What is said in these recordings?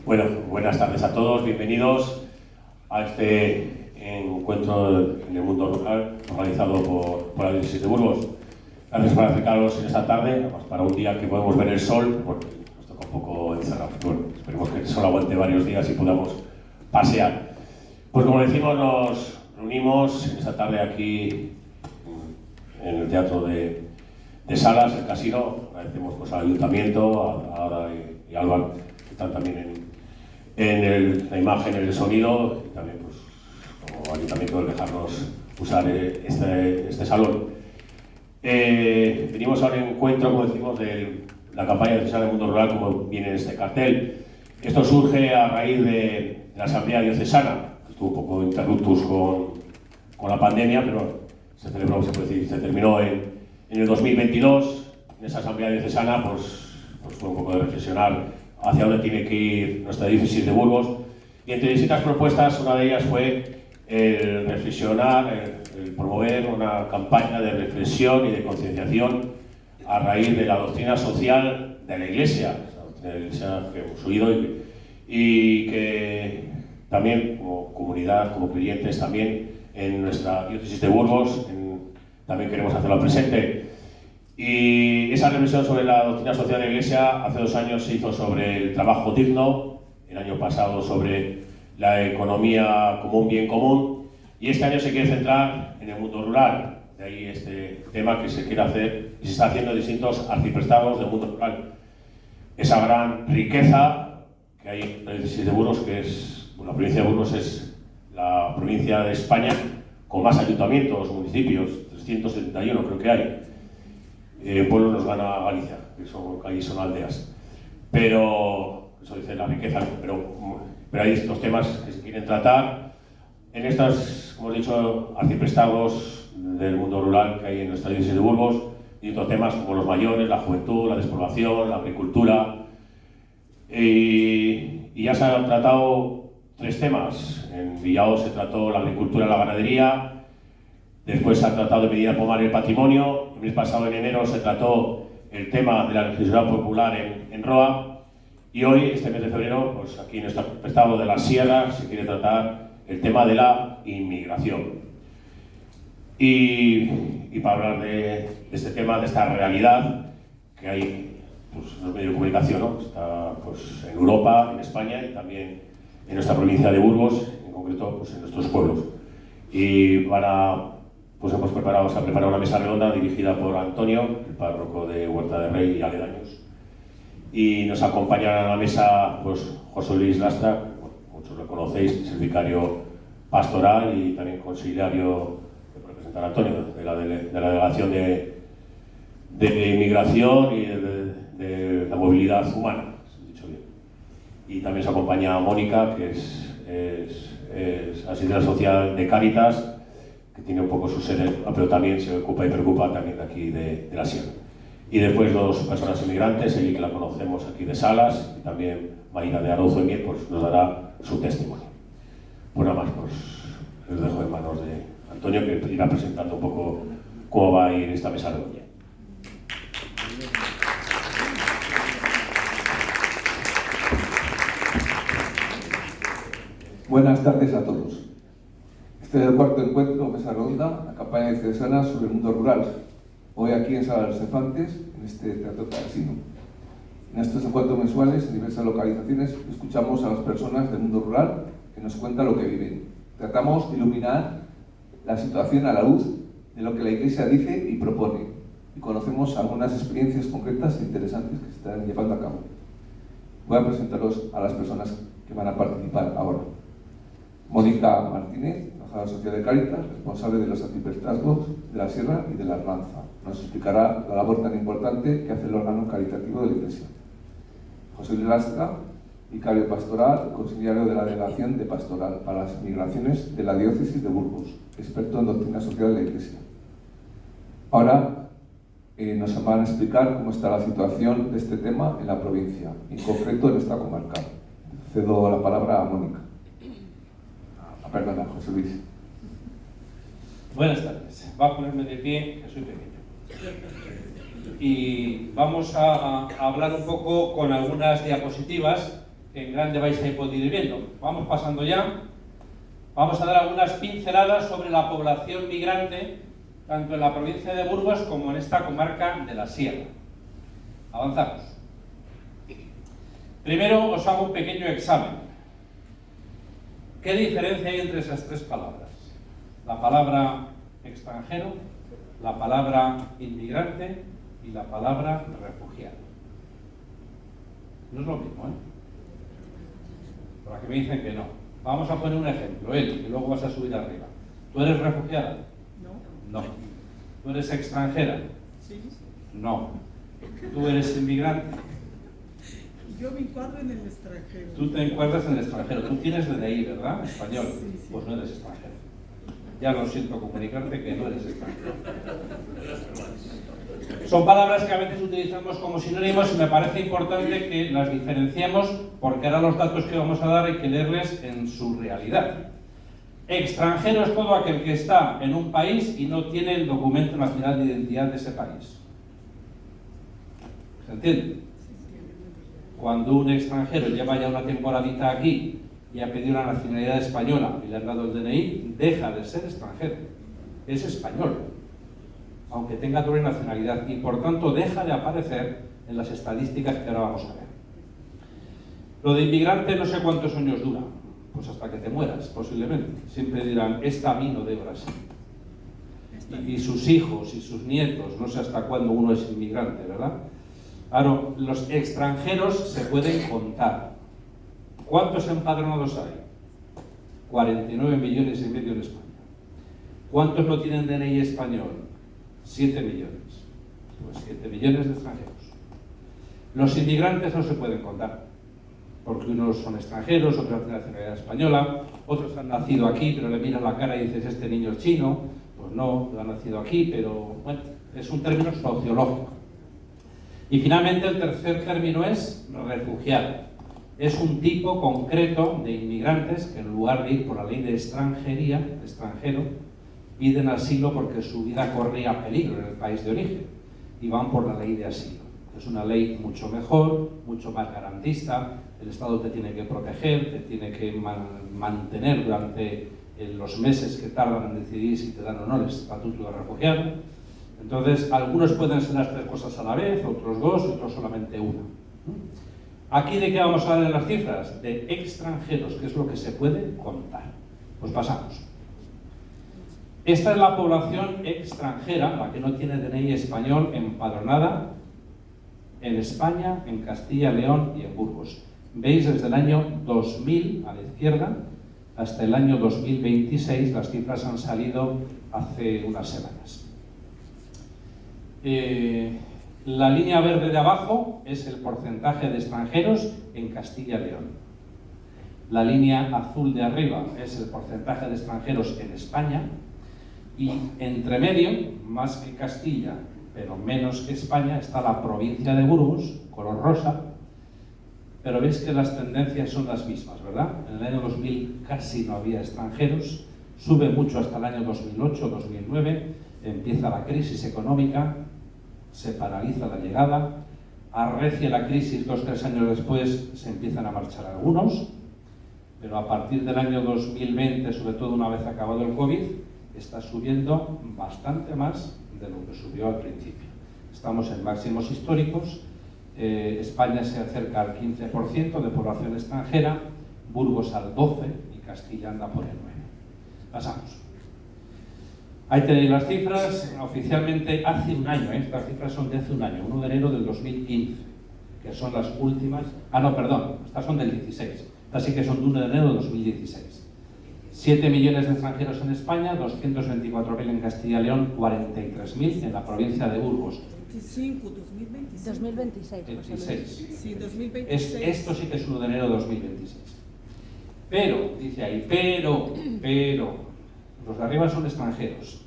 Bueno, buenas tardes a todos, bienvenidos a este encuentro en el mundo rural organizado por la Diócesis de Burgos. Gracias por acercaros en esta tarde, para un día que podemos ver el sol, porque nos toca un poco encerrados. Bueno, esperemos que el sol aguante varios días y podamos pasear. Pues como decimos, nos reunimos en esta tarde aquí en el Teatro de Salas, el Casino. Agradecemos pues, al Ayuntamiento, a Ada y a Álvaro, que están también en la imagen, en el sonido, y también pues, como Ayuntamiento, el dejarnos usar este salón. Venimos a un encuentro, como decimos, de la campaña de Diocesana del Mundo Rural, como viene en este cartel. Esto surge a raíz de la Asamblea Diocesana, que estuvo un poco interruptus con la pandemia, pero se celebró, se puede decir, se terminó en el 2022. En esa Asamblea Diocesana pues fue un poco de reflexionar hacia dónde tiene que ir nuestra diócesis de Burgos. Y entre distintas propuestas, una de ellas fue el reflexionar, el promover una campaña de reflexión y de concienciación a raíz de la doctrina social de la Iglesia, la Iglesia que hemos oído y que también como comunidad, como creyentes también en nuestra diócesis de Burgos, también queremos hacerlo presente. Y esa reflexión sobre la doctrina social de la Iglesia hace 2 años se hizo sobre el trabajo digno, el año pasado sobre la economía como un bien común, y este año se quiere centrar en el mundo rural. De ahí este tema que se quiere hacer y se está haciendo en distintos arciprestados del mundo rural. Esa gran riqueza que hay en la diócesis de Burgos, que es, bueno, la provincia de Burgos es la provincia de España con más ayuntamientos, municipios, 371 creo que hay. El pueblo nos gana a Galicia, que allí son aldeas. Pero, eso dice la riqueza, pero hay distintos temas que se quieren tratar en estas, como he dicho, arciprestados del mundo rural que hay en nuestra diócesis de Burgos, y otros temas como los mayores, la juventud, la despoblación, la agricultura. Y ya se han tratado 3 temas. En Villao se trató la agricultura y la ganadería. Después se ha tratado de medida pomar el patrimonio. El mes pasado, en enero, se trató el tema de la legislación popular en Roa. Y hoy, este mes de febrero, pues aquí en nuestro estado de la Sierra, se quiere tratar el tema de la inmigración. Y para hablar de este tema, de esta realidad que hay pues, en los medios de comunicación, ¿no? Está pues, en Europa, en España y también en nuestra provincia de Burgos, en concreto pues, en nuestros pueblos. Y pues hemos preparado una mesa redonda dirigida por Antonio, el párroco de Huerta de Rey y aledaños. Y nos acompañan a la mesa pues, José Luis Lastra, muchos lo conocéis, es el vicario pastoral y también conciliario que representa a Antonio, de la delegación de inmigración y de la movilidad humana, si he dicho bien. Y también se acompaña a Mónica, que es asistente social de Cáritas, que tiene un poco su sede, pero también se ocupa y preocupa también de aquí de la Sierra. Y después 2 personas inmigrantes, Eli, que la conocemos aquí de Salas, y también Marina de Arauzo y Mier, pues nos dará su testimonio. Pues nada más, pues les dejo en manos de Antonio, que irá presentando un poco cómo va a ir esta mesa redonda. Buenas tardes a todos. Este es el 4º encuentro, mesa redonda, la campaña diocesana sobre el mundo rural. Hoy aquí en Sala de los Infantes, en este Teatro Casino. En estos encuentros mensuales, en diversas localizaciones, escuchamos a las personas del mundo rural que nos cuentan lo que viven. Tratamos de iluminar la situación a la luz de lo que la Iglesia dice y propone. Y conocemos algunas experiencias concretas e interesantes que se están llevando a cabo. Voy a presentaros a las personas que van a participar ahora. Mónica Martínez, trabajadora social de Cáritas, responsable de los arciprestazgos de la Sierra y de la Arlanza. Nos explicará la labor tan importante que hace el órgano caritativo de la Iglesia. José Luis Lastra, vicario pastoral, conciliario de la Delegación de Pastoral para las Migraciones de la Diócesis de Burgos, experto en doctrina social de la Iglesia. Ahora nos van a explicar cómo está la situación de este tema en la provincia, en concreto en esta comarca. Cedo la palabra a Mónica. Perdona, José Luis. Buenas tardes. Va a ponerme de pie, que soy pequeño. Y vamos a hablar un poco con algunas diapositivas que en grande vais a poder ir viendo. Vamos pasando ya. Vamos a dar algunas pinceladas sobre la población migrante, tanto en la provincia de Burgos como en esta comarca de la Sierra. Avanzamos. Primero os hago un pequeño examen. ¿Qué diferencia hay entre esas tres palabras? La palabra extranjero, la palabra inmigrante y la palabra refugiado. No es lo mismo, ¿eh? Para que me dicen que no. Vamos a poner un ejemplo, él, y luego vas a subir arriba. ¿Tú eres refugiada? No. ¿Tú eres extranjera? Sí. No. ¿Tú eres inmigrante? Yo me encuadro en el extranjero. Tú te encuentras en el extranjero. Tú tienes DNI, ¿verdad? Español. Sí, sí. Pues no eres extranjero. Ya lo siento comunicarte que no eres extranjero. Son palabras que a veces utilizamos como sinónimos y me parece importante que las diferenciemos porque ahora los datos que vamos a dar hay que leerles en su realidad. Extranjero es todo aquel que está en un país y no tiene el documento nacional de identidad de ese país. ¿Se entiende? Cuando un extranjero lleva ya una temporadita aquí y ha pedido la nacionalidad española y le han dado el DNI, deja de ser extranjero. Es español, aunque tenga doble nacionalidad, y por tanto deja de aparecer en las estadísticas que ahora vamos a ver. Lo de inmigrante no sé cuántos años dura, pues hasta que te mueras, posiblemente. Siempre dirán, esta vino de Brasil. Y sus hijos y sus nietos, no sé hasta cuándo uno es inmigrante, ¿verdad? Claro, los extranjeros se pueden contar. ¿Cuántos empadronados hay? 49 millones y medio en España. ¿Cuántos no tienen DNI español? 7 millones. Pues 7 millones de extranjeros. Los inmigrantes no se pueden contar, porque unos son extranjeros, otros tienen nacionalidad española, otros han nacido aquí, pero le miran la cara y dices, este niño es chino. Pues no, ha nacido aquí, pero bueno, es un término sociológico. Y finalmente el tercer término es refugiado. Es un tipo concreto de inmigrantes que en lugar de ir por la ley de extranjería, extranjero, piden asilo porque su vida corría peligro en el país de origen y van por la ley de asilo. Es una ley mucho mejor, mucho más garantista, el Estado te tiene que proteger, te tiene que mantener durante los meses que tardan en decidir si te dan o no el estatuto de refugiado. Entonces, algunos pueden ser las tres cosas a la vez, otros dos, otros solamente una. ¿Aquí de qué vamos a hablar en las cifras? De extranjeros, que es lo que se puede contar. Pues pasamos. Esta es la población extranjera, la que no tiene DNI español, empadronada en España, en Castilla, León y en Burgos. Veis desde el año 2000 a la izquierda hasta el año 2026, las cifras han salido hace unas semanas. La línea verde de abajo es el porcentaje de extranjeros en Castilla y León. La línea azul de arriba es el porcentaje de extranjeros en España. Y entre medio, más que Castilla, pero menos que España, está la provincia de Burgos, color rosa. Pero veis que las tendencias son las mismas, ¿verdad? En el año 2000 casi no había extranjeros, sube mucho hasta el año 2008-2009, empieza la crisis económica, se paraliza la llegada, arrecia la crisis 2 o 3 años después, se empiezan a marchar algunos, pero a partir del año 2020, sobre todo una vez acabado el COVID, está subiendo bastante más de lo que subió al principio. Estamos en máximos históricos, España se acerca al 15% de población extranjera, Burgos al 12% y Castilla anda por el 9%. Pasamos. Ahí tenéis las cifras, oficialmente hace un año, estas cifras son de hace un año, 1 de enero del 2015, que son las últimas, no, perdón, estas son del 16, estas sí que son de 1 de enero de 2016. 7 millones de extranjeros en España, 224.000 en Castilla y León, 43.000 en la provincia de Burgos. 25, 2026. 2026. 26. Sí, 2026. Esto sí que es 1 de enero de 2026. Pero, dice ahí, pero, los de arriba son extranjeros.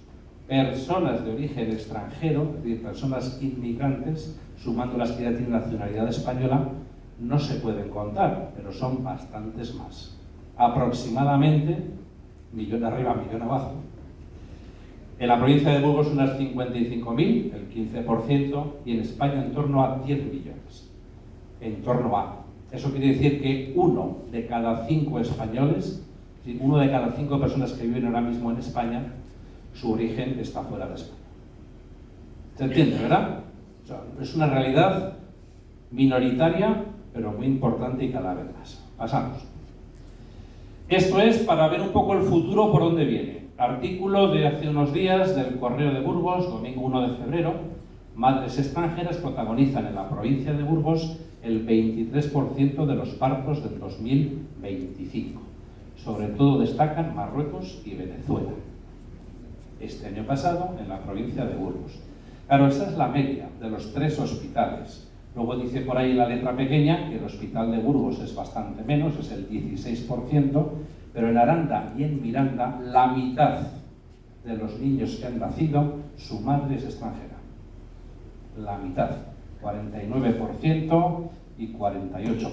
Personas de origen extranjero, es decir, personas inmigrantes, sumando las que ya tienen nacionalidad española, no se pueden contar, pero son bastantes más. Aproximadamente, millón arriba, millón abajo. En la provincia de Burgos unas 55.000, el 15%, y en España en torno a 10 millones. En torno a. Eso quiere decir que 1 de cada 5 españoles, 1 de cada 5 personas que viven ahora mismo en España, su origen está fuera de España. ¿Se entiende, verdad? O sea, es una realidad minoritaria, pero muy importante y cada vez más. Pasamos. Esto es para ver un poco el futuro por dónde viene. Artículo de hace unos días del Correo de Burgos, domingo 1 de febrero. Madres extranjeras protagonizan en la provincia de Burgos el 23% de los partos del 2025. Sobre todo destacan Marruecos y Venezuela. Este año pasado en la provincia de Burgos. Claro, esa es la media de los 3 hospitales. Luego dice por ahí en la letra pequeña que el hospital de Burgos es bastante menos, es el 16%, pero en Aranda y en Miranda la mitad de los niños que han nacido, su madre es extranjera. La mitad, 49% y 48%.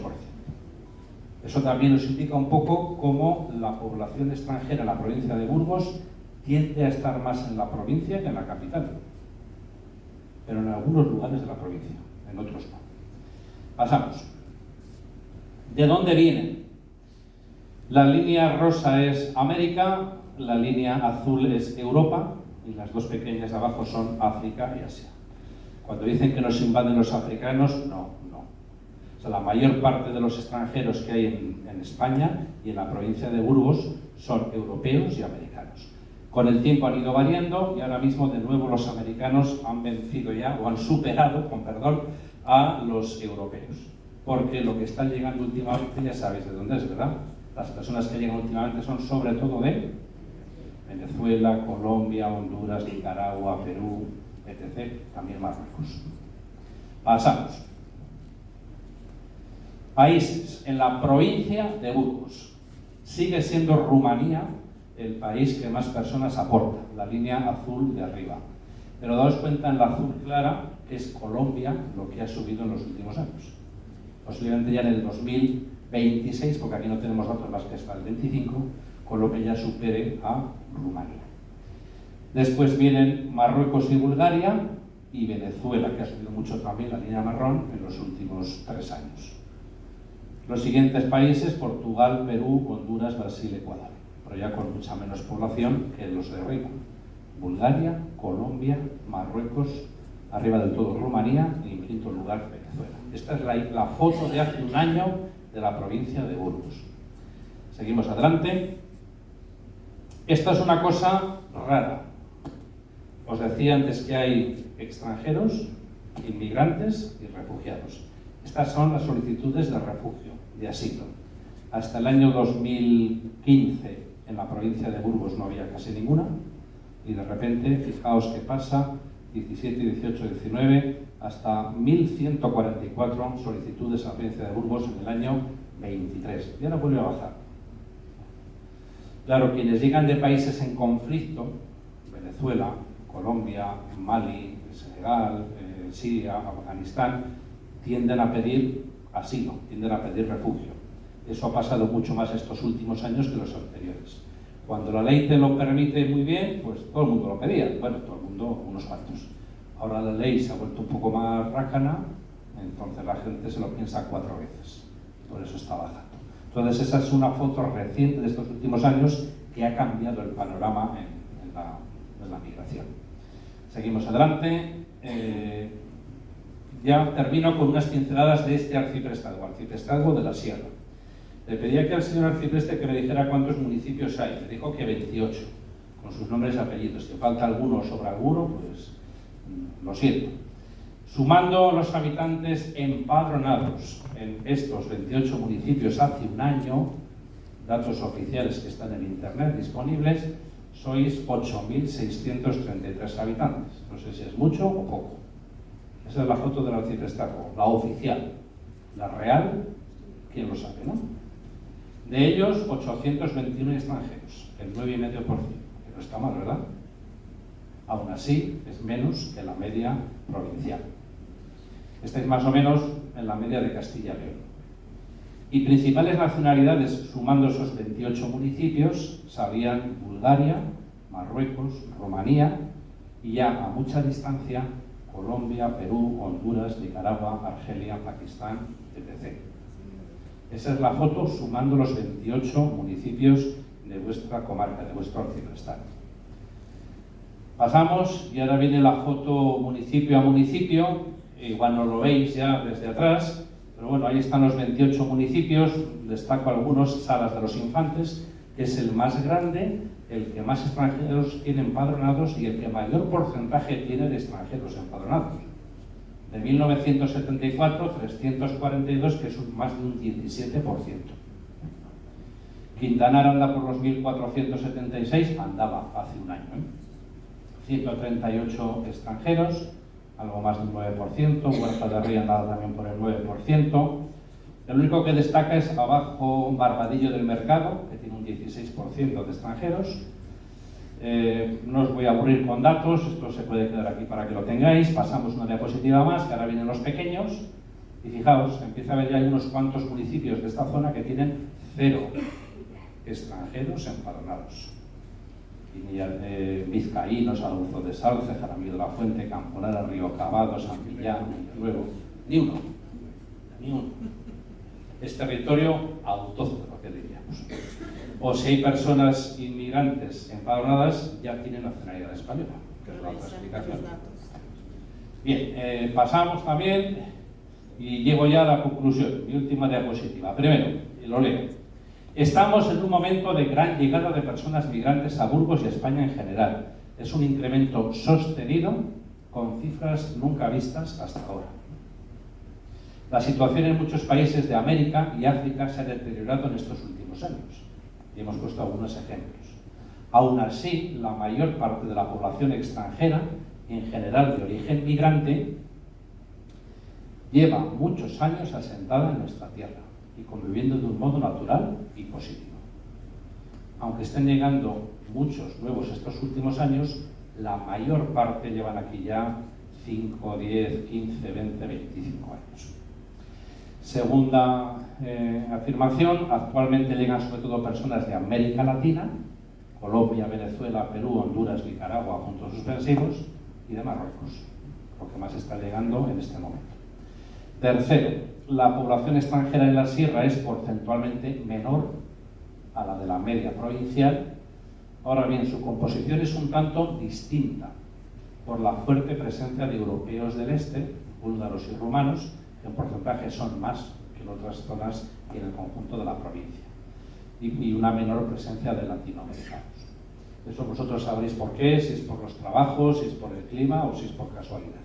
Eso también nos indica un poco cómo la población extranjera en la provincia de Burgos tiende a estar más en la provincia que en la capital, pero en algunos lugares de la provincia, en otros no. Pasamos. ¿De dónde vienen? La línea rosa es América, la línea azul es Europa y las dos pequeñas de abajo son África y Asia. Cuando dicen que nos invaden los africanos, no. O sea, la mayor parte de los extranjeros que hay en España y en la provincia de Burgos son europeos y americanos. Con el tiempo han ido variando y ahora mismo de nuevo los americanos han vencido ya, o han superado, con perdón, a los europeos. Porque lo que están llegando últimamente, ya sabéis de dónde es, ¿verdad? Las personas que llegan últimamente son sobre todo de Venezuela, Colombia, Honduras, Nicaragua, Perú, etc. También Marruecos. Pasamos. Países. En la provincia de Burgos sigue siendo Rumanía el país que más personas aporta, la línea azul de arriba. Pero daos cuenta, en la azul clara es Colombia lo que ha subido en los últimos años. Posiblemente ya en el 2026, porque aquí no tenemos datos más que hasta el 25, Colombia ya supere a Rumanía. Después vienen Marruecos y Bulgaria y Venezuela, que ha subido mucho también la línea marrón en los últimos 3 años. Los siguientes países, Portugal, Perú, Honduras, Brasil, Ecuador, pero ya con mucha menos población que los de arriba. Bulgaria, Colombia, Marruecos, arriba del todo Rumanía y en quinto lugar Venezuela. Esta es la foto de hace un año de la provincia de Burgos. Seguimos adelante. Esta es una cosa rara. Os decía antes que hay extranjeros, inmigrantes y refugiados. Estas son las solicitudes de refugio, de asilo. Hasta el año 2015 en la provincia de Burgos no había casi ninguna y de repente, fijaos qué pasa, 17, 18, 19, hasta 1.144 solicitudes a la provincia de Burgos en el año 23. Y ahora vuelve a bajar. Claro, quienes llegan de países en conflicto, Venezuela, Colombia, Mali, Senegal, Siria, Afganistán, tienden a pedir asilo, tienden a pedir refugio. Eso ha pasado mucho más estos últimos años que los anteriores. Cuando la ley te lo permite muy bien, pues todo el mundo lo pedía. Bueno, todo el mundo, unos cuantos. Ahora la ley se ha vuelto un poco más rácana, entonces la gente se lo piensa 4 veces. Por eso está bajando. Entonces esa es una foto reciente de estos últimos años que ha cambiado el panorama en la migración. Seguimos adelante. Ya termino con unas pinceladas de este arciprestazgo de la Sierra. Le pedí aquí al señor arcipreste que me dijera cuántos municipios hay. Me dijo que 28, con sus nombres y apellidos. Si falta alguno sobre alguno, pues lo siento. Sumando los habitantes empadronados en estos 28 municipios hace un año, datos oficiales que están en internet disponibles, sois 8.633 habitantes. No sé si es mucho o poco. Esa es la foto del arciprestazgo, la oficial. La real, ¿quién lo sabe, no? De ellos, 821 extranjeros, el 9,5%, que no está mal, ¿verdad? Aún así, es menos que la media provincial. Estáis más o menos en la media de Castilla y León. Y principales nacionalidades, sumando esos 28 municipios, sabían Bulgaria, Marruecos, Rumanía y ya a mucha distancia Colombia, Perú, Honduras, Nicaragua, Argelia, Pakistán, etc. Esa es la foto sumando los 28 municipios de vuestra comarca, de vuestro arciprestado. Pasamos y ahora viene la foto municipio a municipio. Igual no lo veis ya desde atrás, pero bueno, ahí están los 28 municipios. Destaco algunos: Salas de los Infantes, que es el más grande, el que más extranjeros tiene empadronados y el que mayor porcentaje tiene de extranjeros empadronados. De 1974, 342, que es más de un 17%. Quintanar anda por los 1.476, andaba hace un año, 138 extranjeros, algo más del 9%, Huerta de Ría andaba también por el 9%. El único que destaca es abajo Barbadillo del Mercado, que tiene un 16% de extranjeros. No os voy a aburrir con datos, esto se puede quedar aquí para que lo tengáis. Pasamos una diapositiva más, que ahora vienen los pequeños. Y fijaos, empieza a haber ya unos cuantos municipios de esta zona que tienen 0 extranjeros empadronados. Vizcaínos, Adolfo de Salce, Jaramillo de la Fuente, Camponera, Río Cavado, San Millán, Nuevo. Ni uno. Es territorio autóctono, que diríamos. O si hay personas inmigrantes empadronadas, ya tienen nacionalidad española, que es la otra explicación. Bien, pasamos también y llego ya a la conclusión, mi última diapositiva. Primero, lo leo. Estamos en un momento de gran llegada de personas migrantes a Burgos y a España en general. Es un incremento sostenido con cifras nunca vistas hasta ahora. La situación en muchos países de América y África se ha deteriorado en estos últimos años. Y hemos puesto algunos ejemplos. Aún así, la mayor parte de la población extranjera, en general de origen migrante, lleva muchos años asentada en nuestra tierra y conviviendo de un modo natural y positivo. Aunque estén llegando muchos nuevos estos últimos años, la mayor parte llevan aquí ya 5, 10, 15, 20, 25 años. Segunda afirmación, actualmente llegan sobre todo personas de América Latina, Colombia, Venezuela, Perú, Honduras, Nicaragua, puntos suspensivos, y de Marruecos, lo que más está llegando en este momento. Tercero, la población extranjera en la sierra es porcentualmente menor a la de la media provincial. Ahora bien, su composición es un tanto distinta por la fuerte presencia de europeos del este, búlgaros y rumanos, que en porcentaje son más que en otras zonas y en el conjunto de la provincia, y una menor presencia de latinoamericanos. Eso vosotros sabréis por qué, si es por los trabajos, si es por el clima o si es por casualidad.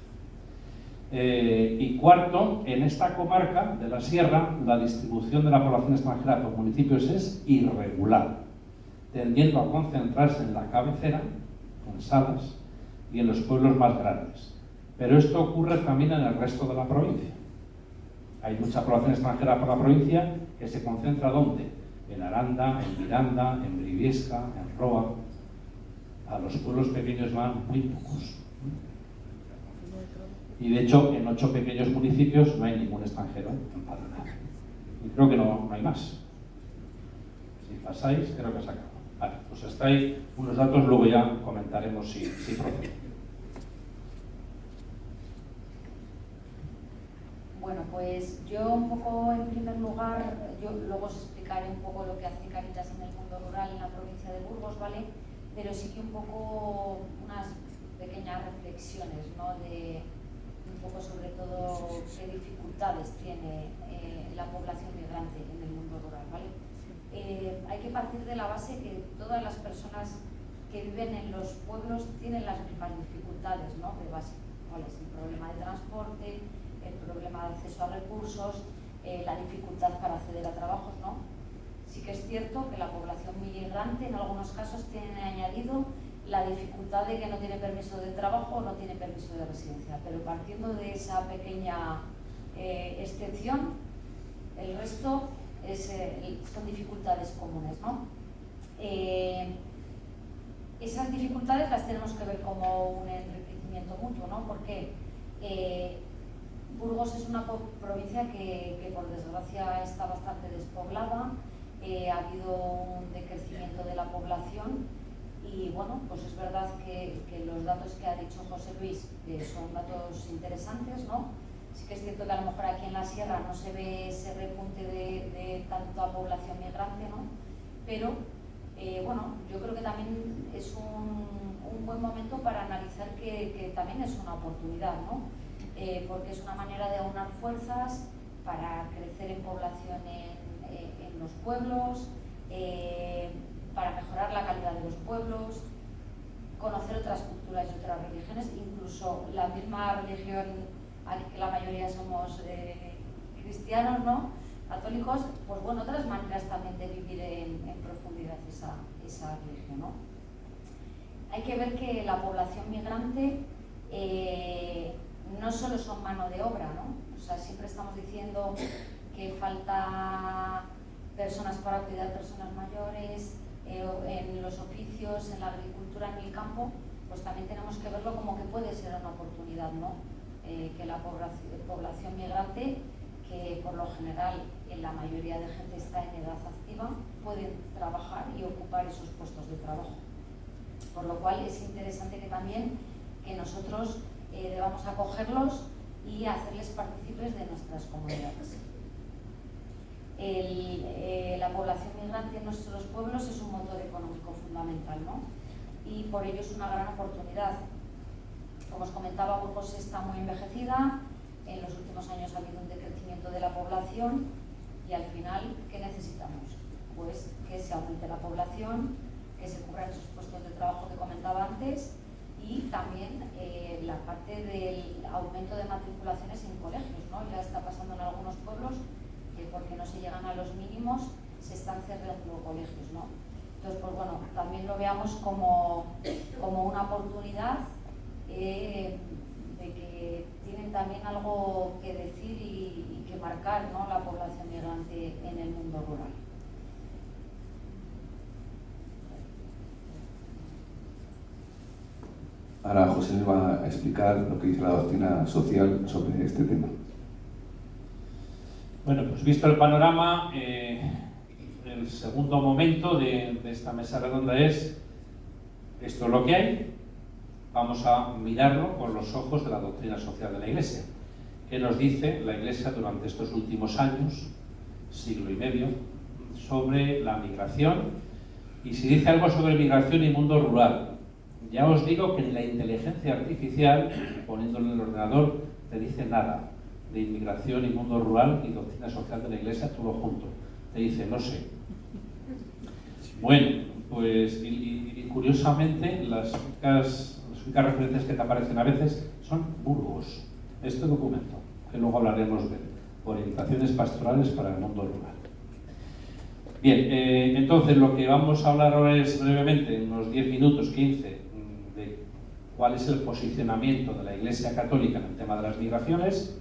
Y cuarto, en esta comarca de la sierra, la distribución de la población extranjera por municipios es irregular, tendiendo a concentrarse en la cabecera, en Salas, y en los pueblos más grandes. Pero esto ocurre también en el resto de la provincia. Hay mucha población extranjera por la provincia que se concentra ¿dónde? En Aranda, en Miranda, en Briviesca, en Roa. A los pueblos pequeños van muy pocos. Y de hecho, en 8 pequeños municipios no hay ningún extranjero empadronado. Y creo que no hay más. Si pasáis, creo que se acaba. Vale, pues hasta ahí unos datos, luego ya comentaremos si procede. Bueno, pues yo un poco, en primer lugar, yo luego os explicaré un poco lo que hace Cáritas en el mundo rural en la provincia de Burgos, ¿vale? Pero sí que un poco unas pequeñas reflexiones, ¿no? De un poco sobre todo qué dificultades tiene la población migrante en el mundo rural, ¿vale? Hay que partir de la base que todas las personas que viven en los pueblos tienen las mismas dificultades, ¿no? De base, ¿vale? Es el problema de transporte, el problema de acceso a recursos, la dificultad para acceder a trabajos, ¿no? Sí que es cierto que la población migrante en algunos casos tiene añadido la dificultad de que no tiene permiso de trabajo o no tiene permiso de residencia, pero partiendo de esa pequeña excepción, el resto son dificultades comunes, ¿no? Esas dificultades las tenemos que ver como un enriquecimiento mutuo, ¿no? Porque Burgos es una provincia que por desgracia está bastante despoblada, ha habido un decrecimiento de la población y bueno, pues es verdad que los datos que ha dicho José Luis son datos interesantes, ¿no? Sí que es cierto que a lo mejor aquí en la sierra no se ve ese repunte de tanta población migrante, ¿no? Pero bueno, yo creo que también es un buen momento para analizar que también es una oportunidad, ¿no? Porque es una manera de aunar fuerzas para crecer en población en los pueblos, para mejorar la calidad de los pueblos, conocer otras culturas y otras religiones, incluso la misma religión, aquí que la mayoría somos cristianos, ¿no? Católicos, pues bueno, otras maneras también de vivir en profundidad esa religión, ¿no? Hay que ver que la población migrante no solo son mano de obra, ¿no? O sea, siempre estamos diciendo que falta personas para cuidar personas mayores, en los oficios, en la agricultura, en el campo, pues también tenemos que verlo como que puede ser una oportunidad, ¿no? Que la población migrante, que por lo general en la mayoría de gente está en edad activa, pueden trabajar y ocupar esos puestos de trabajo. Por lo cual es interesante que también que nosotros debamos acogerlos y hacerles partícipes de nuestras comunidades. La población migrante en nuestros pueblos es un motor económico fundamental, ¿no? Y por ello es una gran oportunidad. Como os comentaba, Burgos está muy envejecida, en los últimos años ha habido un decrecimiento de la población y al final, ¿qué necesitamos? Pues que se aumente la población, que se cubran esos puestos de trabajo que comentaba antes y también la parte del aumento de matriculaciones en colegios, ¿no? Ya está pasando en algunos pueblos que porque no se llegan a los mínimos se están cerrando colegios, ¿no? Entonces, pues bueno, también lo veamos como una oportunidad de que tienen también algo que decir y que marcar, ¿no? La población migrante en el mundo rural. Ahora José nos va a explicar lo que dice la doctrina social sobre este tema. Bueno, pues visto el panorama, el segundo momento de esta mesa redonda es: esto es lo que hay, vamos a mirarlo con los ojos de la doctrina social de la Iglesia. ¿Qué nos dice la Iglesia durante estos últimos años, siglo y medio, sobre la migración? Y si dice algo sobre migración y mundo rural. Ya os digo que ni la inteligencia artificial, poniéndolo en el ordenador, te dice nada de inmigración y mundo rural y doctrina social de la Iglesia, todo junto. Te dice, no sé. Bueno, pues, y curiosamente, las únicas referencias que te aparecen a veces son Burgos, este documento, que luego hablaremos de orientaciones pastorales para el mundo rural. Bien, entonces lo que vamos a hablar ahora es brevemente, en unos 10 minutos, 15, de cuál es el posicionamiento de la Iglesia Católica en el tema de las migraciones.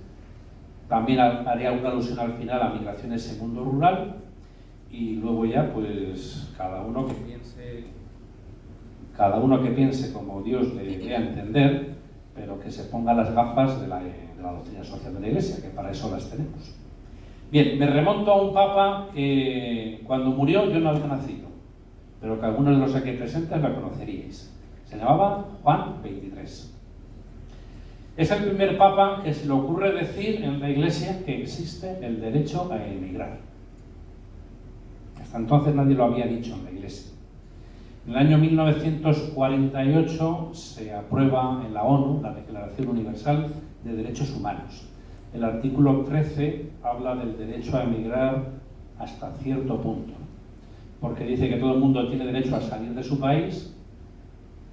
También haré alguna alusión al final a migraciones en mundo rural y luego ya pues cada uno que piense como Dios le dé a entender, pero que se ponga las gafas de la doctrina social de la Iglesia, que para eso las tenemos. Bien, me remonto a un papa que cuando murió yo no había nacido, pero que algunos de los aquí presentes la conoceríais. Se llamaba Juan XXIII. Es el primer papa que se le ocurre decir en la Iglesia que existe el derecho a emigrar. Hasta entonces nadie lo había dicho en la Iglesia. En el año 1948 se aprueba en la ONU la Declaración Universal de Derechos Humanos. El artículo 13 habla del derecho a emigrar hasta cierto punto, porque dice que todo el mundo tiene derecho a salir de su país,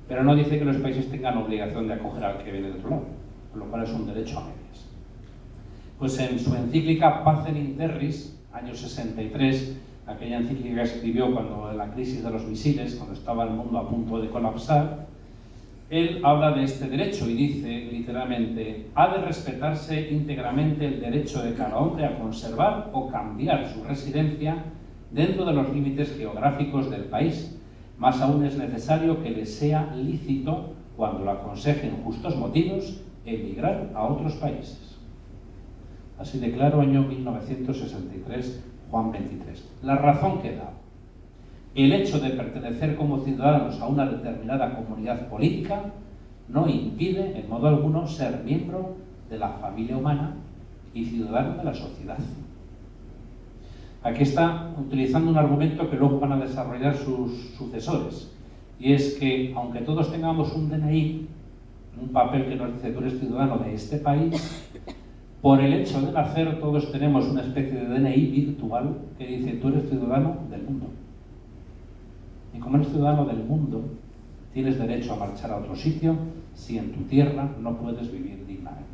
pero no dice que los países tengan obligación de acoger al que viene de otro lado, por lo cual es un derecho a medias. Pues en su encíclica Pacem in Terris, año 63, aquella encíclica que escribió cuando la crisis de los misiles, cuando estaba el mundo a punto de colapsar, él habla de este derecho y dice literalmente: ha de respetarse íntegramente el derecho de cada hombre a conservar o cambiar su residencia dentro de los límites geográficos del país. Más aún es necesario que le sea lícito, cuando lo aconsejen justos motivos, emigrar a otros países. Así de claro, año 1963, Juan XXIII. La razón que da: el hecho de pertenecer como ciudadanos a una determinada comunidad política no impide en modo alguno ser miembro de la familia humana y ciudadano de la sociedad. Aquí está utilizando un argumento que luego van a desarrollar sus sucesores, y es que aunque todos tengamos un DNI, un papel que nos dice tú eres ciudadano de este país, por el hecho de nacer todos tenemos una especie de DNI virtual que dice tú eres ciudadano del mundo. Y como eres ciudadano del mundo, tienes derecho a marchar a otro sitio si en tu tierra no puedes vivir dignamente.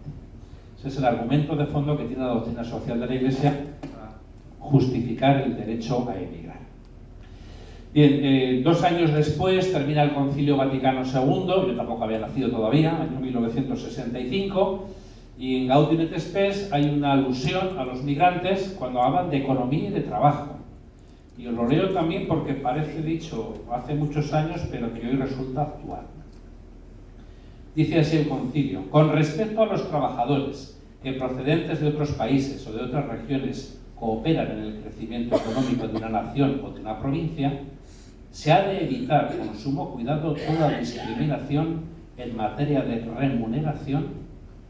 Ese es el argumento de fondo que tiene la doctrina social de la Iglesia para justificar el derecho a emigrar. Bien, 2 años después termina el Concilio Vaticano II, yo tampoco había nacido todavía, año 1965, y en Gaudium et Spes hay una alusión a los migrantes cuando hablan de economía y de trabajo. Y os lo leo también porque parece dicho hace muchos años, pero que hoy resulta actual. Dice así el concilio: con respecto a los trabajadores que procedentes de otros países o de otras regiones cooperan en el crecimiento económico de una nación o de una provincia, se ha de evitar con sumo cuidado toda discriminación en materia de remuneración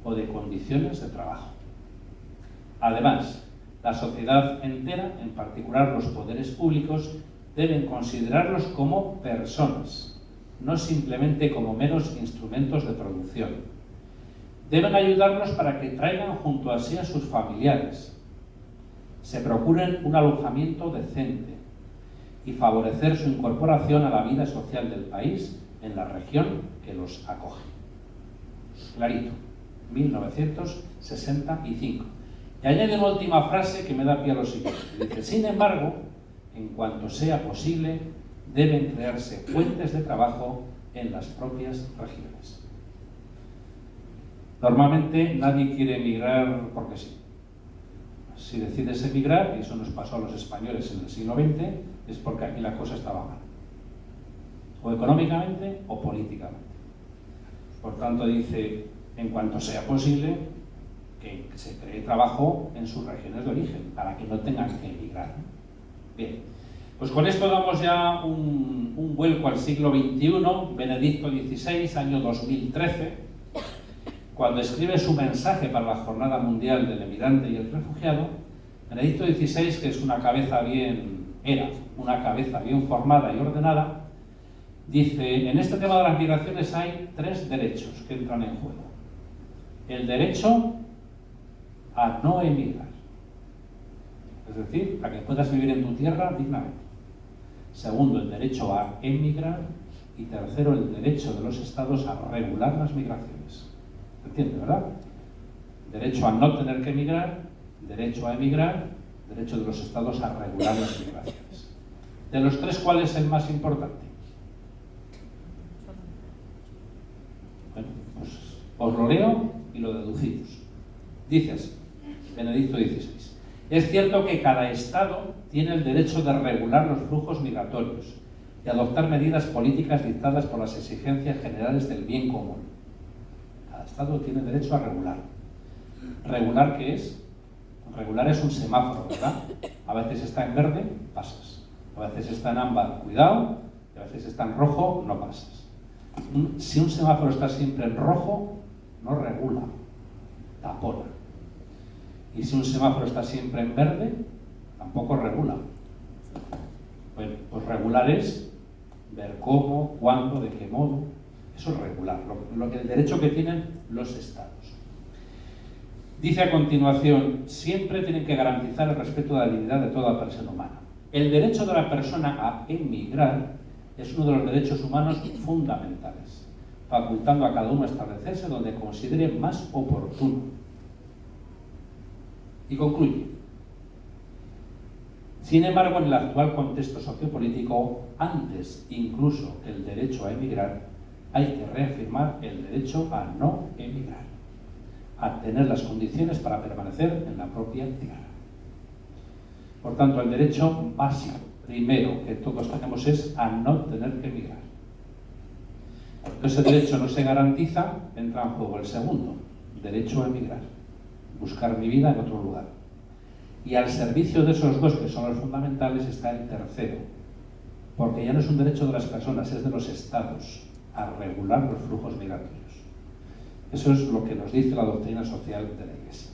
o de condiciones de trabajo. Además, la sociedad entera, en particular los poderes públicos, deben considerarlos como personas, no simplemente como meros instrumentos de producción. Deben ayudarlos para que traigan junto a sí a sus familiares, se procuren un alojamiento decente y favorecer su incorporación a la vida social del país en la región que los acoge. Clarito, 1965. Y añade una última frase que me da pie a lo siguiente. Dice: sin embargo, en cuanto sea posible, deben crearse fuentes de trabajo en las propias regiones. Normalmente nadie quiere emigrar porque sí. Si decides emigrar, y eso nos pasó a los españoles en el siglo XX, es porque aquí la cosa estaba mal. O económicamente o políticamente. Por tanto, dice, en cuanto sea posible, que se cree trabajo en sus regiones de origen, para que no tengan que emigrar. Bien, pues con esto damos ya un vuelco al siglo XXI. Benedicto XVI, año 2013, cuando escribe su mensaje para la Jornada Mundial del Emigrante y el Refugiado, Benedicto XVI, que es una cabeza bien formada y ordenada, dice: en este tema de las migraciones hay 3 derechos que entran en juego. El derecho a no emigrar, es decir, a que puedas vivir en tu tierra dignamente. Segundo, el derecho a emigrar. Y tercero, el derecho de los estados a regular las migraciones. ¿Se entiende, verdad? Derecho a no tener que emigrar, derecho a emigrar, derecho de los estados a regular las migraciones. De los 3, ¿cuál es el más importante? Bueno, pues os lo leo y lo deducimos. Dice así, Benedicto XVI: es cierto que cada Estado tiene el derecho de regular los flujos migratorios y adoptar medidas políticas dictadas por las exigencias generales del bien común. Cada Estado tiene derecho a regular. ¿Regular qué es? Regular es un semáforo, ¿verdad? A veces está en verde, pasas. A veces está en ámbar, cuidado, y a veces está en rojo, no pasas. Si un semáforo está siempre en rojo, no regula, tapona. Y si un semáforo está siempre en verde, tampoco regula. Bueno, pues regular es ver cómo, cuándo, de qué modo. Eso es regular, el derecho que tienen los estados. Dice a continuación: siempre tienen que garantizar el respeto de la dignidad de toda persona humana. El derecho de la persona a emigrar es uno de los derechos humanos fundamentales, facultando a cada uno a establecerse donde considere más oportuno. Y concluye: sin embargo, en el actual contexto sociopolítico, antes incluso que el derecho a emigrar, hay que reafirmar el derecho a no emigrar, a tener las condiciones para permanecer en la propia tierra. Por tanto, el derecho básico, primero, que todos tenemos es a no tener que emigrar. Cuando ese derecho no se garantiza, entra en juego el segundo, derecho a emigrar, buscar mi vida en otro lugar. Y al servicio de esos 2, que son los fundamentales, está el tercero, porque ya no es un derecho de las personas, es de los estados, a regular los flujos migratorios. Eso es lo que nos dice la doctrina social de la Iglesia.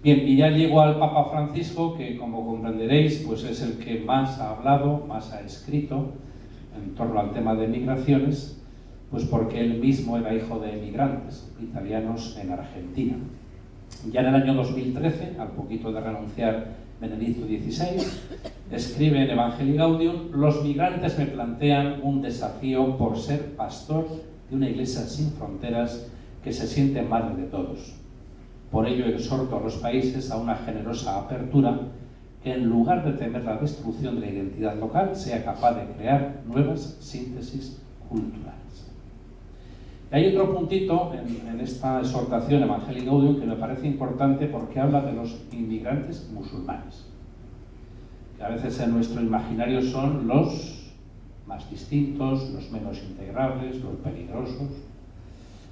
Bien, y ya llego al Papa Francisco, que como comprenderéis, pues es el que más ha hablado, más ha escrito en torno al tema de migraciones, pues porque él mismo era hijo de emigrantes italianos en Argentina. Ya en el año 2013, al poquito de renunciar Benedicto XVI, escribe en Evangelii Gaudium: los migrantes me plantean un desafío por ser pastor de una iglesia sin fronteras que se siente madre de todos. Por ello exhorto a los países a una generosa apertura que, en lugar de temer la destrucción de la identidad local, sea capaz de crear nuevas síntesis culturales. Y hay otro puntito en esta exhortación Evangelii Gaudium que me parece importante, porque habla de los inmigrantes musulmanes, que a veces en nuestro imaginario son los más distintos, los menos integrables, los peligrosos.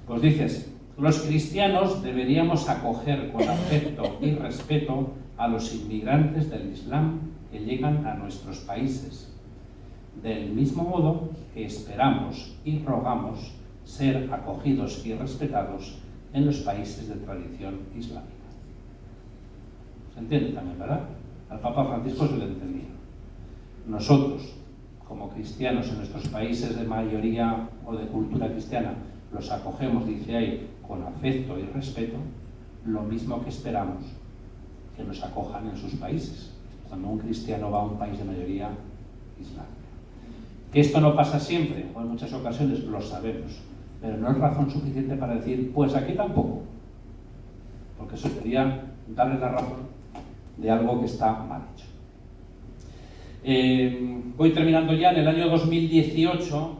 Pues dices: los cristianos deberíamos acoger con afecto y respeto a los inmigrantes del Islam que llegan a nuestros países, del mismo modo que esperamos y rogamos ser acogidos y respetados en los países de tradición islámica. ¿Se entiende también, verdad? Al Papa Francisco se le entendía. Nosotros, como cristianos en nuestros países de mayoría o de cultura cristiana, los acogemos, dice ahí, con afecto y respeto, lo mismo que esperamos que nos acojan en sus países, cuando un cristiano va a un país de mayoría islámica. Que esto no pasa siempre, o en muchas ocasiones, lo sabemos, pero no es razón suficiente para decir, pues aquí tampoco, porque eso sería darle la razón de algo que está mal hecho. Voy terminando ya. En el año 2018,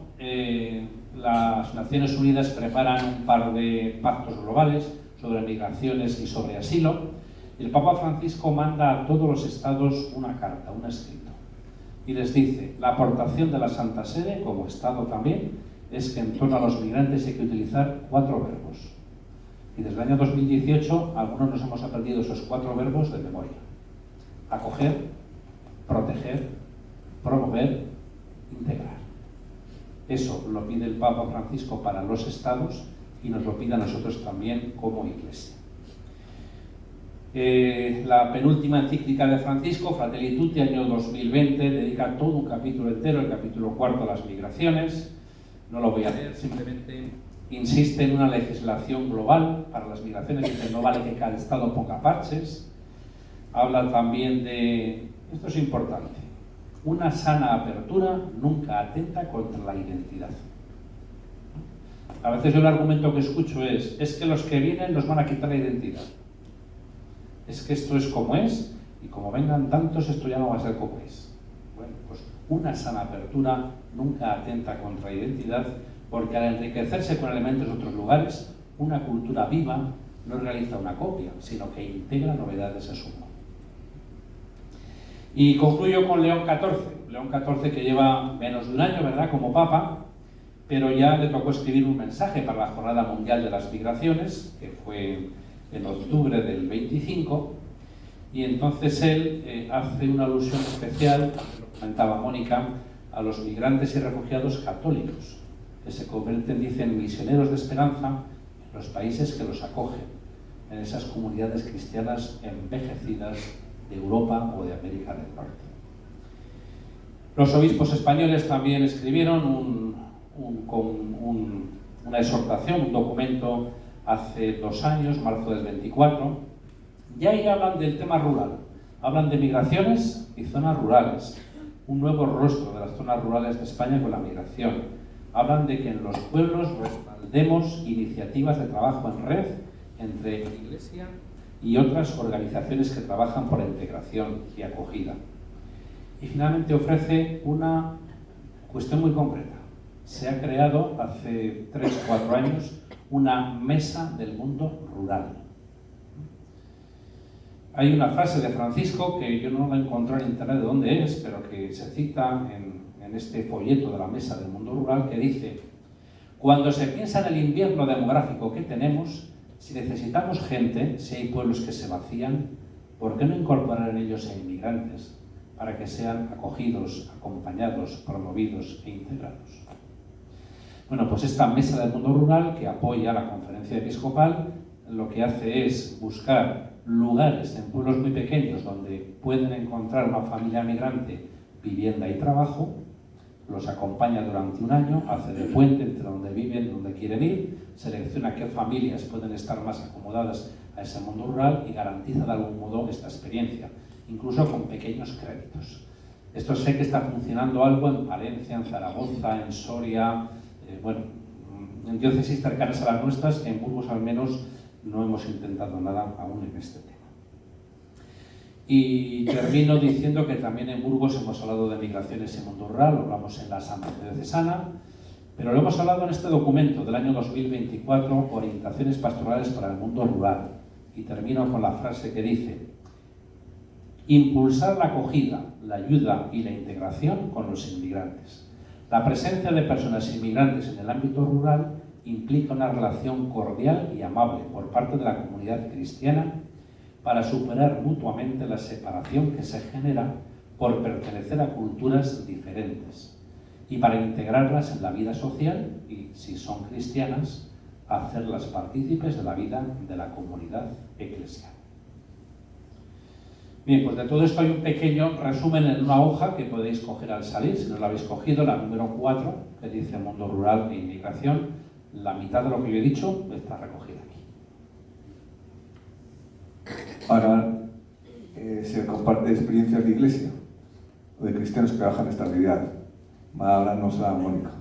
las Naciones Unidas preparan un par de pactos globales sobre migraciones y sobre asilo, y el Papa Francisco manda a todos los estados una carta, un escrito, y les dice: la aportación de la Santa Sede, como Estado también, es que en torno a los migrantes hay que utilizar 4 verbos. Y desde el año 2018 algunos nos hemos aprendido esos 4 verbos de memoria: acoger, proteger, promover, integrar. Eso lo pide el Papa Francisco para los estados y nos lo pide a nosotros también como Iglesia. La penúltima encíclica de Francisco, Fratelli Tutti, año 2020, dedica todo un capítulo entero, el capítulo 4, a las migraciones. No lo voy a leer, simplemente insiste en una legislación global para las migraciones. Dice: no vale que cada estado ponga parches. Habla también de, esto es importante, una sana apertura nunca atenta contra la identidad. A veces yo el argumento que escucho es que los que vienen nos van a quitar la identidad. Es que esto es como es, y como vengan tantos, esto ya no va a ser como es. Bueno, pues una sana apertura nunca atenta contra la identidad, porque al enriquecerse con elementos de otros lugares, una cultura viva no realiza una copia, sino que integra novedades a su modo. Y concluyo con León XIV. León XIV, que lleva menos de un año, ¿verdad?, como Papa, pero ya le tocó escribir un mensaje para la Jornada Mundial de las Migraciones, que fue en octubre del 25, y entonces él hace una alusión especial, lo comentaba Mónica, a los migrantes y refugiados católicos, que se convierten, dicen, misioneros de esperanza en los países que los acogen, en esas comunidades cristianas envejecidas de Europa o de América del Norte. Los obispos españoles también escribieron una exhortación, un documento hace 2 años, marzo del 24, y ahí hablan del tema rural, hablan de migraciones y zonas rurales, un nuevo rostro de las zonas rurales de España con la migración. Hablan de que en los pueblos respaldemos iniciativas de trabajo en red entre la Iglesia y otras organizaciones que trabajan por la integración y acogida. Y finalmente ofrece una cuestión muy concreta. Se ha creado hace 3-4 años una mesa del mundo rural. Hay una frase de Francisco que yo no la encontré en internet de dónde es, pero que se cita en este folleto de la mesa del mundo rural, que dice: cuando se piensa en el invierno demográfico que tenemos, si necesitamos gente, si hay pueblos que se vacían, ¿por qué no incorporar en ellos a inmigrantes para que sean acogidos, acompañados, promovidos e integrados? Bueno, pues esta mesa del mundo rural, que apoya la Conferencia Episcopal, lo que hace es buscar lugares en pueblos muy pequeños donde pueden encontrar una familia migrante, vivienda y trabajo, los acompaña durante un año, hace de puente entre donde viven y donde quieren ir, selecciona qué familias pueden estar más acomodadas a ese mundo rural y garantiza de algún modo esta experiencia, incluso con pequeños créditos. Esto sé que está funcionando algo en Palencia, en Zaragoza, en Soria, en diócesis cercanas a las nuestras, que en Burgos al menos no hemos intentado nada aún en este tema. Y termino diciendo que también en Burgos hemos hablado de migraciones y mundo rural, lo hablamos en la Asamblea Diocesana, pero lo hemos hablado en este documento del año 2024, Orientaciones Pastorales para el Mundo Rural. Y termino con la frase que dice: impulsar la acogida, la ayuda y la integración con los inmigrantes. La presencia de personas inmigrantes en el ámbito rural implica una relación cordial y amable por parte de la comunidad cristiana para superar mutuamente la separación que se genera por pertenecer a culturas diferentes y para integrarlas en la vida social y, si son cristianas, hacerlas partícipes de la vida de la comunidad eclesial. Bien, pues de todo esto hay un pequeño resumen en una hoja que podéis coger al salir, si no la habéis cogido, la número 4, que dice Mundo Rural e Inmigración. La mitad de lo que yo he dicho está recogida aquí. Ahora se comparte experiencias de iglesia o de cristianos que trabajan esta realidad. Ahora nos la Mónica.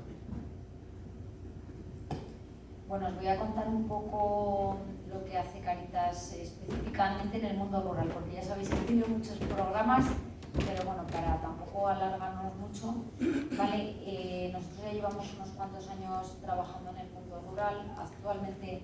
Bueno, os voy a contar un poco lo que hace Cáritas específicamente en el mundo rural, porque ya sabéis que he tenido muchos programas, pero bueno, para tampoco alargarnos mucho, ¿vale? Nosotros ya llevamos unos cuantos años trabajando en el mundo rural. Actualmente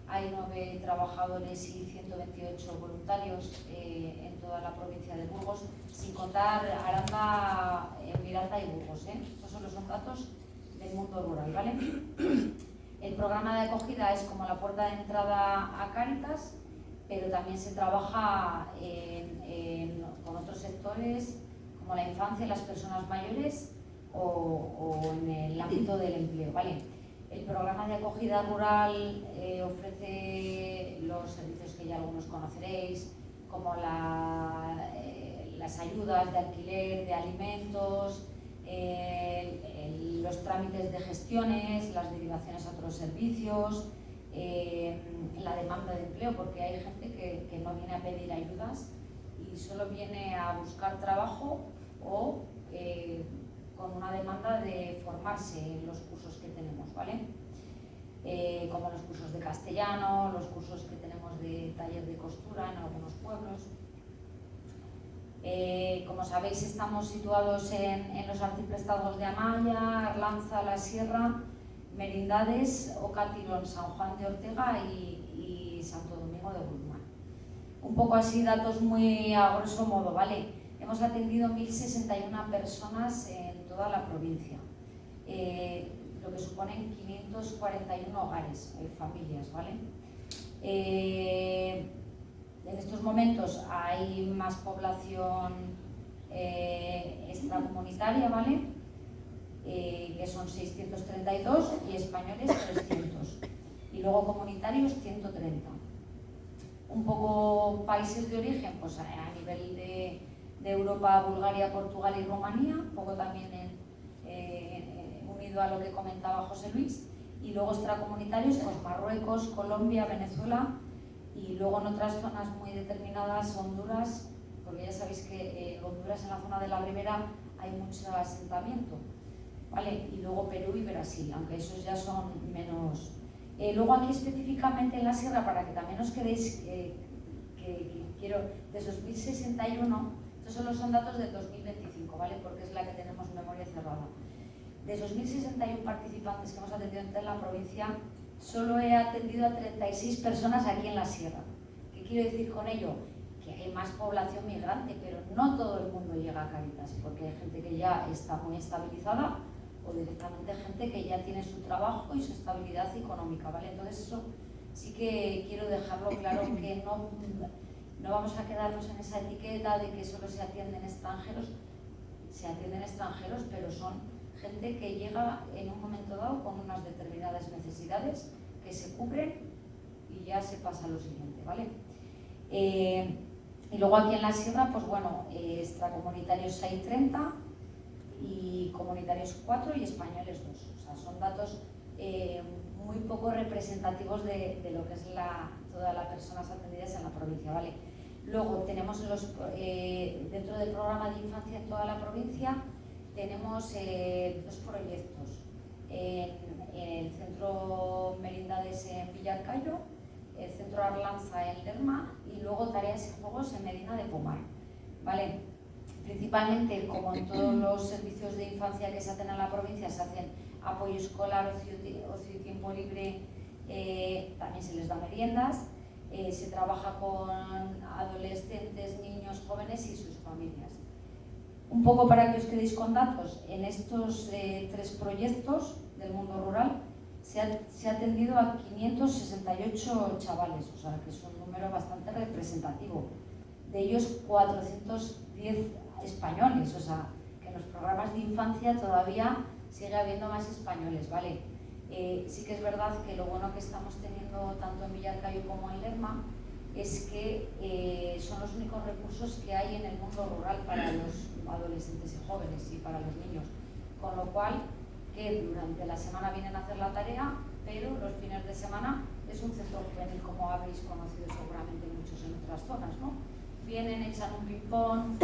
hay 9 trabajadores y 128 voluntarios en toda la provincia de Burgos, sin contar Aranda, Miranda y Burgos, ¿eh? Estos son los datos del mundo rural, ¿vale? El programa de acogida es como la puerta de entrada a Cáritas, pero también se trabaja con otros sectores como la infancia y las personas mayores o en el ámbito del empleo, ¿vale? El programa de acogida rural ofrece los servicios que ya algunos conoceréis, como las ayudas de alquiler de alimentos, los trámites de gestiones, las derivaciones a otros servicios, la demanda de empleo, porque hay gente que no viene a pedir ayudas y solo viene a buscar trabajo o con una demanda de formarse en los cursos que tenemos, ¿vale? Como los cursos de castellano, los cursos que tenemos de taller de costura en algunos pueblos. Como sabéis, estamos situados en los arciprestazgos de Amaya, Arlanza, La Sierra, Merindades, Ocatirón, San Juan de Ortega y Santo Domingo de Guzmán. Un poco así, datos muy a grosso modo, ¿vale? Hemos atendido 1.061 personas en toda la provincia, lo que suponen 541 hogares, familias, ¿vale? En estos momentos hay más población extracomunitaria, ¿vale? Que son 632 y españoles 300. Y luego comunitarios 130. Un poco países de origen, pues a nivel de Europa, Bulgaria, Portugal y Rumanía, un poco también unido a lo que comentaba José Luis. Y luego extracomunitarios, pues Marruecos, Colombia, Venezuela. Y luego en otras zonas muy determinadas, Honduras, porque ya sabéis que Honduras, en la zona de la Ribera, hay mucho asentamiento, ¿vale? Y luego Perú y Brasil, aunque esos ya son menos. Luego aquí específicamente en la Sierra, para que también os quedéis, que quiero, de esos 1.061, estos solo son datos del 2025, ¿vale? Porque es la que tenemos memoria cerrada. De esos 1.061 participantes que hemos atendido en la provincia, solo he atendido a 36 personas aquí en la Sierra. ¿Qué quiero decir con ello? Que hay más población migrante, pero no todo el mundo llega a Cáritas, porque hay gente que ya está muy estabilizada o directamente gente que ya tiene su trabajo y su estabilidad económica, ¿vale? Entonces eso sí que quiero dejarlo claro, que no vamos a quedarnos en esa etiqueta de que solo se atienden extranjeros. Se atienden extranjeros, pero son gente que llega en un momento dado con unas determinadas necesidades que se cubren y ya se pasa a lo siguiente, ¿vale? Y luego aquí en la sierra, pues bueno, extracomunitarios hay 30 y comunitarios 4 y españoles 2. O sea, son datos muy poco representativos de lo que es todas las personas atendidas en la provincia, ¿vale? Luego tenemos dentro del programa de infancia en toda la provincia, tenemos 2 proyectos. En el centro Merindades en Villarcayo, el centro Arlanza en Lerma y luego tareas y juegos en Medina de Pomar, ¿vale? Principalmente, como en todos los servicios de infancia que se hacen en la provincia, se hacen apoyo escolar, ocio y tiempo libre, también se les da meriendas, se trabaja con adolescentes, niños, jóvenes y sus familias. Un poco para que os quedéis con datos, en estos 3 proyectos del mundo rural se ha atendido a 568 chavales, o sea que es un número bastante representativo. De ellos 410 españoles, o sea que en los programas de infancia todavía sigue habiendo más españoles, ¿vale? Sí que es verdad que lo bueno que estamos teniendo tanto en Villarcayo como en Lerma es que son los únicos recursos que hay en el mundo rural para los adolescentes y jóvenes y para los niños, con lo cual que durante la semana vienen a hacer la tarea, pero los fines de semana es un centro juvenil, como habéis conocido seguramente muchos en otras zonas, ¿no? Vienen, echan un ping-pong,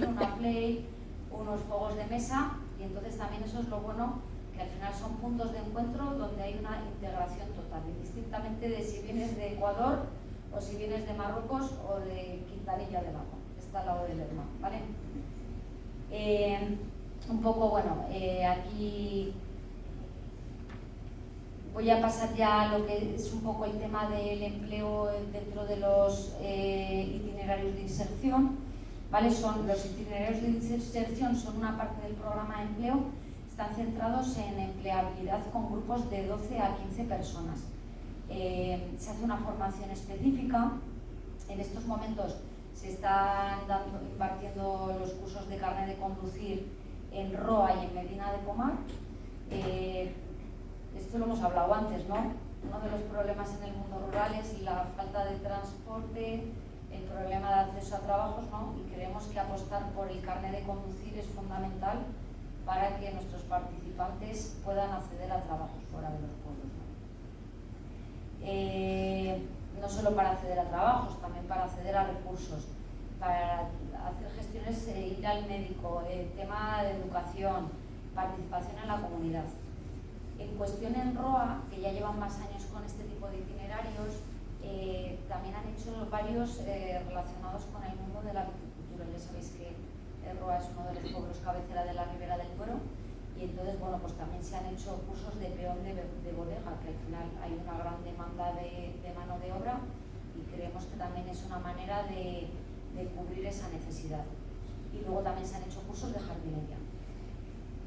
una play, unos juegos de mesa, y entonces también eso es lo bueno, que al final son puntos de encuentro donde hay una integración total, indistintamente de si vienes de Ecuador o si vienes de Marruecos o de Quintanilla del Agua, está al lado del Lerma, ¿vale? Un poco, bueno, aquí voy a pasar ya a lo que es un poco el tema del empleo dentro de los itinerarios de inserción, ¿vale? Los itinerarios de inserción son una parte del programa de empleo, están centrados en empleabilidad con grupos de 12 a 15 personas. Se hace una formación específica. En estos momentos se están impartiendo los cursos de carnet de conducir en Roa y en Medina de Pomar. Esto lo hemos hablado antes, ¿no? Uno de los problemas en el mundo rural es la falta de transporte, el problema de acceso a trabajos, ¿no? Y creemos que apostar por el carnet de conducir es fundamental para que nuestros participantes puedan acceder a trabajos fuera de los pueblos, ¿no? No solo para acceder a trabajos, también para acceder a recursos, para hacer gestiones, ir al médico, tema de educación, participación en la comunidad. En cuestión en ROA, que ya llevan más años con este tipo de itinerarios, también han hecho varios relacionados con el mundo de la viticultura. Ya sabéis que ROA es uno de los pueblos cabecera de la Ribera del Duero, y entonces, bueno, pues también se han hecho cursos de peón de bodega, que al final hay una gran demanda de mano de obra, y creemos que también es una manera de cubrir esa necesidad. Y luego también se han hecho cursos de jardinería.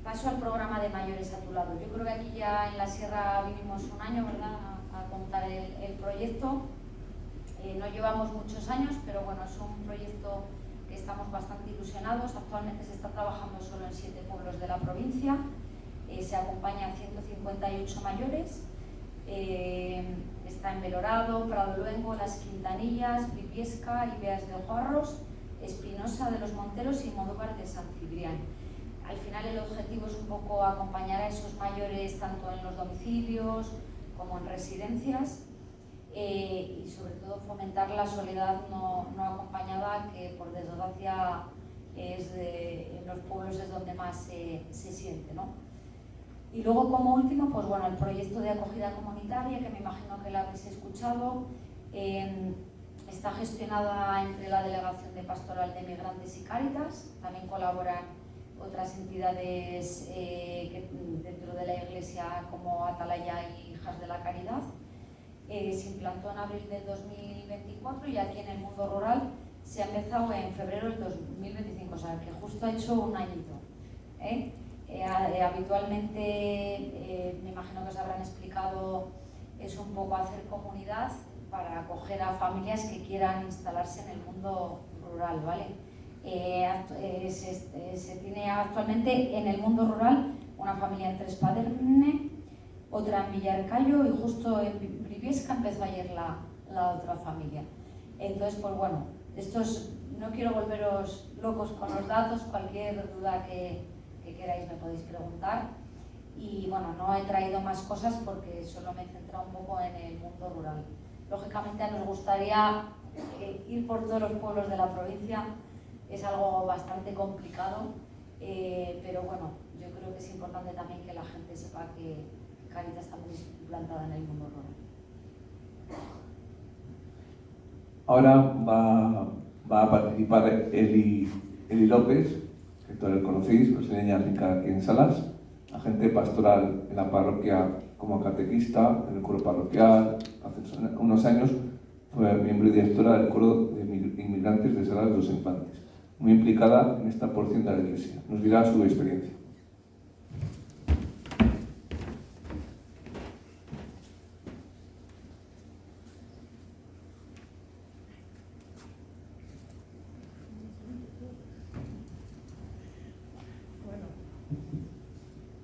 Paso al programa de mayores a tu lado. Yo creo que aquí ya en la sierra vivimos un año, ¿verdad?, a contar el proyecto. No llevamos muchos años, pero bueno, es un proyecto que estamos bastante ilusionados. Actualmente se está trabajando solo en 7 pueblos de la provincia. Se acompaña a 158 mayores. Está en Belorado, Prado Luengo, Las Quintanillas, Briviesca, Ibeas de Ojarros, Espinosa de los Monteros y Modóvar de San Cibrián. Al final el objetivo es un poco acompañar a esos mayores tanto en los domicilios como en residencias, y sobre todo fomentar la soledad no acompañada, que por desgracia en los pueblos es donde más se siente, ¿no? Y luego, como último, pues bueno, el proyecto de acogida comunitaria, que me imagino que lo habéis escuchado, está gestionada entre la Delegación de Pastoral de Migrantes y Cáritas. También colaboran otras entidades dentro de la Iglesia, como Atalaya y Hijas de la Caridad. Se implantó en abril del 2024 y aquí en el mundo rural se ha empezado en febrero del 2025, o sea que justo ha hecho un añito. Habitualmente, me imagino que os habrán explicado, es un poco hacer comunidad para acoger a familias que quieran instalarse en el mundo rural, ¿vale? Se tiene actualmente en el mundo rural una familia en Trespaderne, otra en Villarcayo y justo en Briviesca empezó ayer la otra familia. Entonces, pues bueno, no quiero volveros locos con los datos, cualquier duda que queráis me podéis preguntar. Y bueno, no he traído más cosas porque solo me he centrado un poco en el mundo rural. Lógicamente nos gustaría ir por todos los pueblos de la provincia, es algo bastante complicado, pero bueno, yo creo que es importante también que la gente sepa que Cáritas está muy implantada en el mundo rural. Ahora va a participar Eli López, que todos lo conocéis, brasileña rica aquí en Salas, agente pastoral en la parroquia como catequista, en el coro parroquial. Hace unos años fue miembro y directora del coro de inmigrantes de Salas de los Infantes, muy implicada en esta porción de la Iglesia. Nos dirá su experiencia.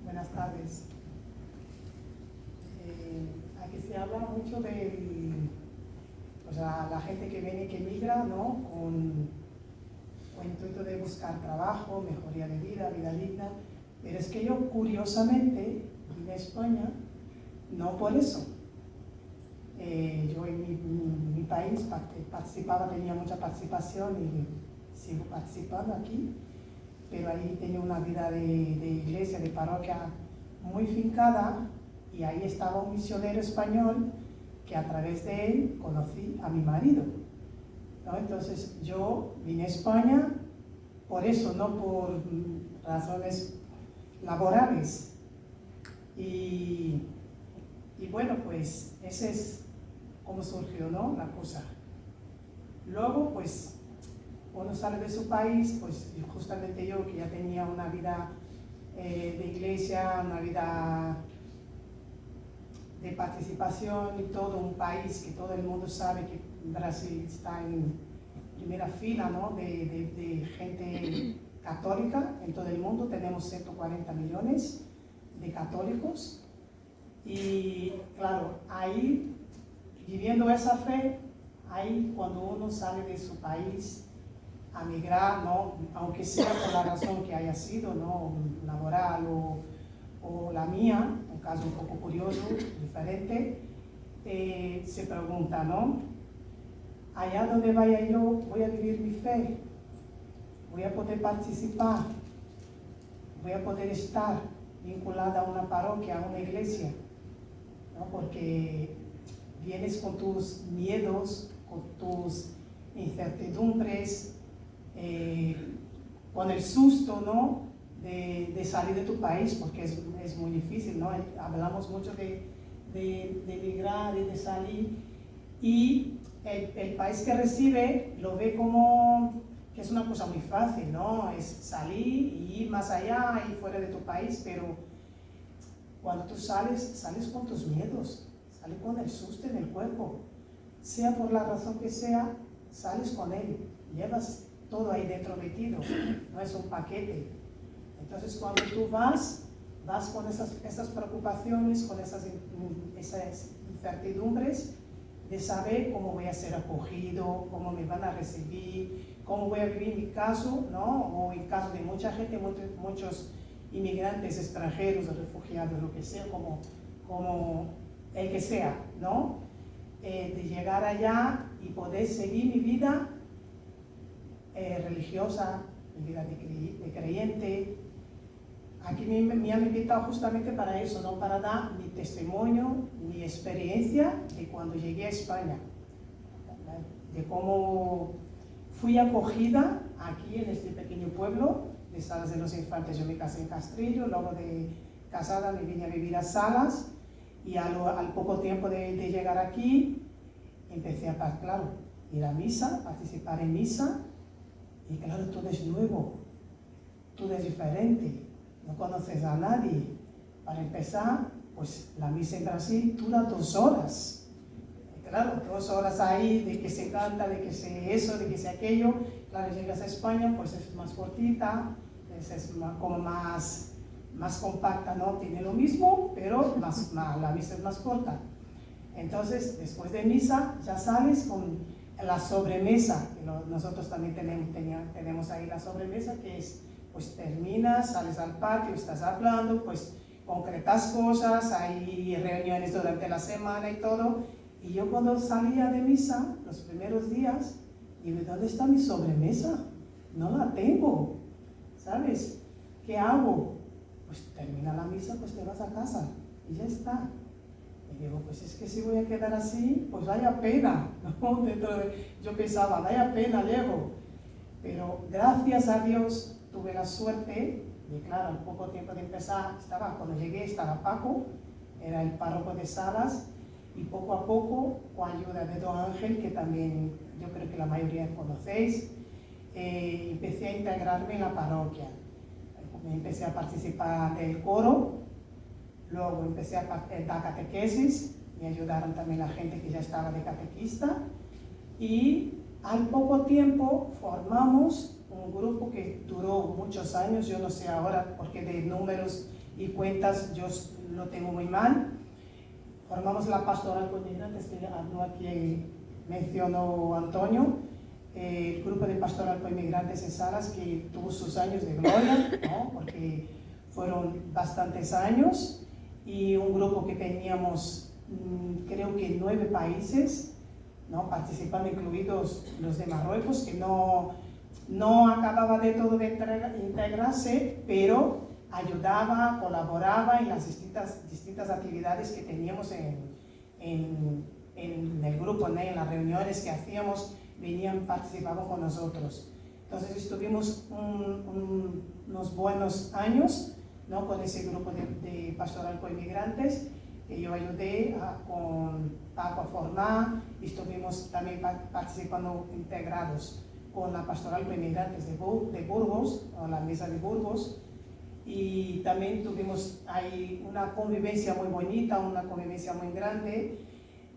Buenas tardes. Aquí se habla mucho de la gente que viene, que migra, ¿no? Con intuito de buscar trabajo, mejoría de vida digna. Pero es que yo, curiosamente, vine a España no por eso. Yo en mi país tenía mucha participación y sigo participando aquí. Pero ahí tenía una vida de iglesia, de parroquia muy fincada, y ahí estaba un misionero español que a través de él conocí a mi marido, ¿no? Entonces yo vine a España por eso, no por razones laborales. Y bueno, pues ese es como surgió, ¿no? La cosa. Luego, pues, uno sale de su país, pues justamente yo, que ya tenía una vida de iglesia, una vida de participación y todo, un país que todo el mundo sabe que Brasil está en primera fila, ¿no? de gente católica en todo el mundo. Tenemos 140 millones de católicos y claro, ahí, viviendo esa fe, ahí cuando uno sale de su país a migrar, ¿no? Aunque sea por la razón que haya sido, ¿no? Laboral o la mía, un caso un poco curioso, diferente, se pregunta, ¿no? Allá donde vaya yo, voy a vivir mi fe, voy a poder participar, voy a poder estar vinculada a una parroquia, a una iglesia, ¿no? Porque vienes con tus miedos, con tus incertidumbres, con el susto, ¿no? de salir de tu país, porque es muy difícil, ¿no? Hablamos mucho de emigrar y de salir, y el país que recibe lo ve como que es una cosa muy fácil, ¿no? Es salir y ir más allá y fuera de tu país, pero cuando tú sales con tus miedos, sales con el susto en el cuerpo, sea por la razón que sea, sales con él, llevas todo ahí dentro metido, no es un paquete. Entonces cuando tú vas con esas preocupaciones, con esas incertidumbres de saber cómo voy a ser acogido, cómo me van a recibir, cómo voy a vivir mi caso, ¿no? O el caso de mucha gente, muchos inmigrantes extranjeros, refugiados, lo que sea, como el que sea, ¿no? De llegar allá y poder seguir mi vida religiosa, mi vida de creyente. Aquí me han invitado justamente para eso, ¿no? Para dar mi testimonio, mi experiencia de cuando llegué a España, de cómo fui acogida aquí en este pequeño pueblo de Salas de los Infantes. Yo me casé en Castrillo, luego de casada me vine a vivir a Salas, y al poco tiempo de llegar aquí empecé a, claro, ir a misa, participar en misa, y claro, todo es nuevo, todo es diferente, no conoces a nadie. Para empezar, pues la misa en Brasil dura 2 horas. Claro, 2 horas ahí de que se canta, de que se eso, de que se aquello. Claro, llegas a España, pues es más cortita, es como más compacta, ¿no? Tiene lo mismo, pero la misa es más corta. Entonces, después de misa, ya sales la sobremesa, que nosotros también tenemos ahí la sobremesa, que es, pues terminas, sales al patio, estás hablando, pues concretas cosas, hay reuniones durante la semana y todo. Y yo cuando salía de misa, los primeros días, digo, ¿dónde está mi sobremesa? No la tengo, ¿sabes? ¿Qué hago? Pues termina la misa, pues te vas a casa y ya está. Y digo, pues es que si voy a quedar así, pues vaya pena, ¿no? Yo pensaba, vaya pena llevo. Pero gracias a Dios tuve la suerte, y claro, al poco tiempo de empezar, cuando llegué estaba Paco, era el párroco de Salas, y poco a poco, con ayuda de Don Ángel, que también yo creo que la mayoría conocéis, empecé a integrarme en la parroquia. Empecé a participar del coro, luego empecé a dar catequesis, me ayudaron también la gente que ya estaba de catequista, y al poco tiempo formamos un grupo que duró muchos años, yo no sé ahora porque de números y cuentas yo lo tengo muy mal. Formamos la Pastoral con Migrantes, que aquí mencionó Antonio, el grupo de Pastoral con Inmigrantes en Salas, que tuvo sus años de gloria, ¿no? Porque fueron bastantes años, y un grupo que teníamos, creo que 9 países, ¿no? Participando, incluidos los de Marruecos, que no acababa de todo de integrarse, pero ayudaba, colaboraba en las distintas actividades que teníamos en el grupo, ¿no? En las reuniones que hacíamos, participaban con nosotros. Entonces estuvimos unos buenos años, ¿no? Con ese grupo de Pastoral con Inmigrantes, que yo ayudé con Paco a formar, y estuvimos también participando integrados con la Pastoral con Inmigrantes de Burgos, o la Mesa de Burgos, y también tuvimos ahí una convivencia muy bonita, una convivencia muy grande,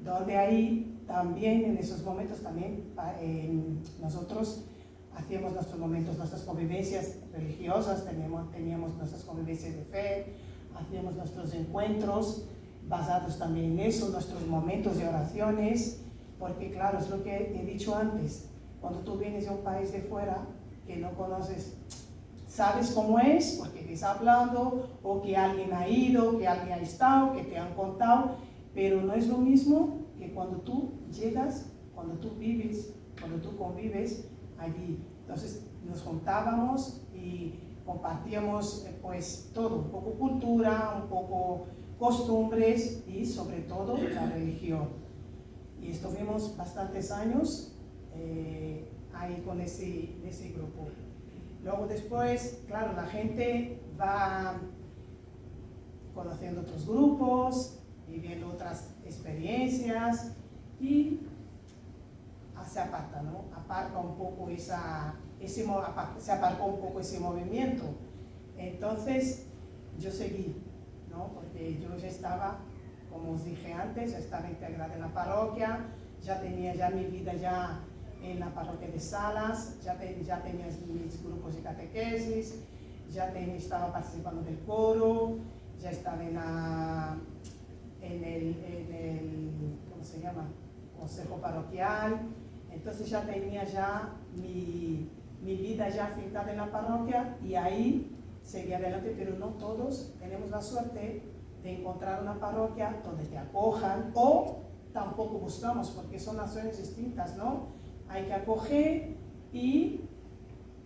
donde ahí también en esos momentos también nosotros hacíamos nuestros momentos, nuestras convivencias religiosas, teníamos nuestras convivencias de fe, hacíamos nuestros encuentros basados también en eso, nuestros momentos de oraciones, porque claro, es lo que he dicho antes, cuando tú vienes de un país de fuera que no conoces, sabes cómo es, porque ves hablando, o que alguien ha ido, que alguien ha estado, que te han contado, pero no es lo mismo que cuando tú llegas, cuando tú vives, cuando tú convives allí. Entonces nos juntábamos y compartíamos pues todo, un poco cultura, un poco costumbres y sobre todo la religión. Y estuvimos bastantes años ahí con ese grupo. Luego después, claro, la gente va conociendo otros grupos, viviendo otras experiencias y se aparta, ¿no? Aparca un poco se aparcó un poco ese movimiento. Entonces yo seguí, ¿no? Porque yo ya estaba, como os dije antes, ya estaba integrada en la parroquia, ya tenía ya mi vida ya en la parroquia de Salas, ya tenía mis grupos de catequesis, ya estaba participando del coro, ya estaba en el ¿cómo se llama? Consejo parroquial. Entonces ya tenía ya mi vida ya afincada en la parroquia, y ahí seguía adelante, pero no todos tenemos la suerte de encontrar una parroquia donde te acojan, o tampoco buscamos, porque son naciones distintas, ¿no? Hay que acoger y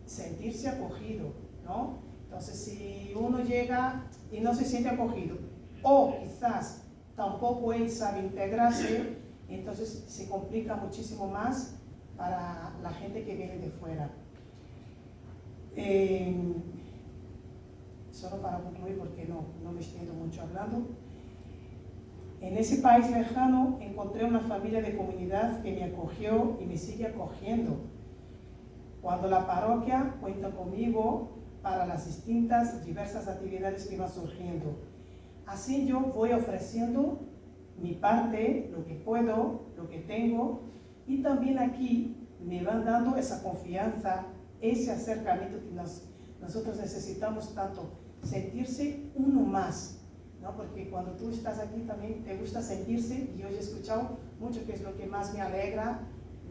sentirse acogido, ¿no? Entonces si uno llega y no se siente acogido, o quizás tampoco él sabe integrarse, entonces se complica muchísimo más para la gente que viene de fuera. Solo para concluir, porque no me extiendo mucho hablando, en ese país lejano encontré una familia de comunidad que me acogió y me sigue acogiendo. Cuando la parroquia cuenta conmigo para las diversas actividades que van surgiendo. Así yo voy ofreciendo mi parte, lo que puedo, lo que tengo, y también aquí me van dando esa confianza, ese acercamiento que nosotros necesitamos tanto, sentirse uno más, ¿no? Porque cuando tú estás aquí también te gusta sentirse, y yo he escuchado mucho que es lo que más me alegra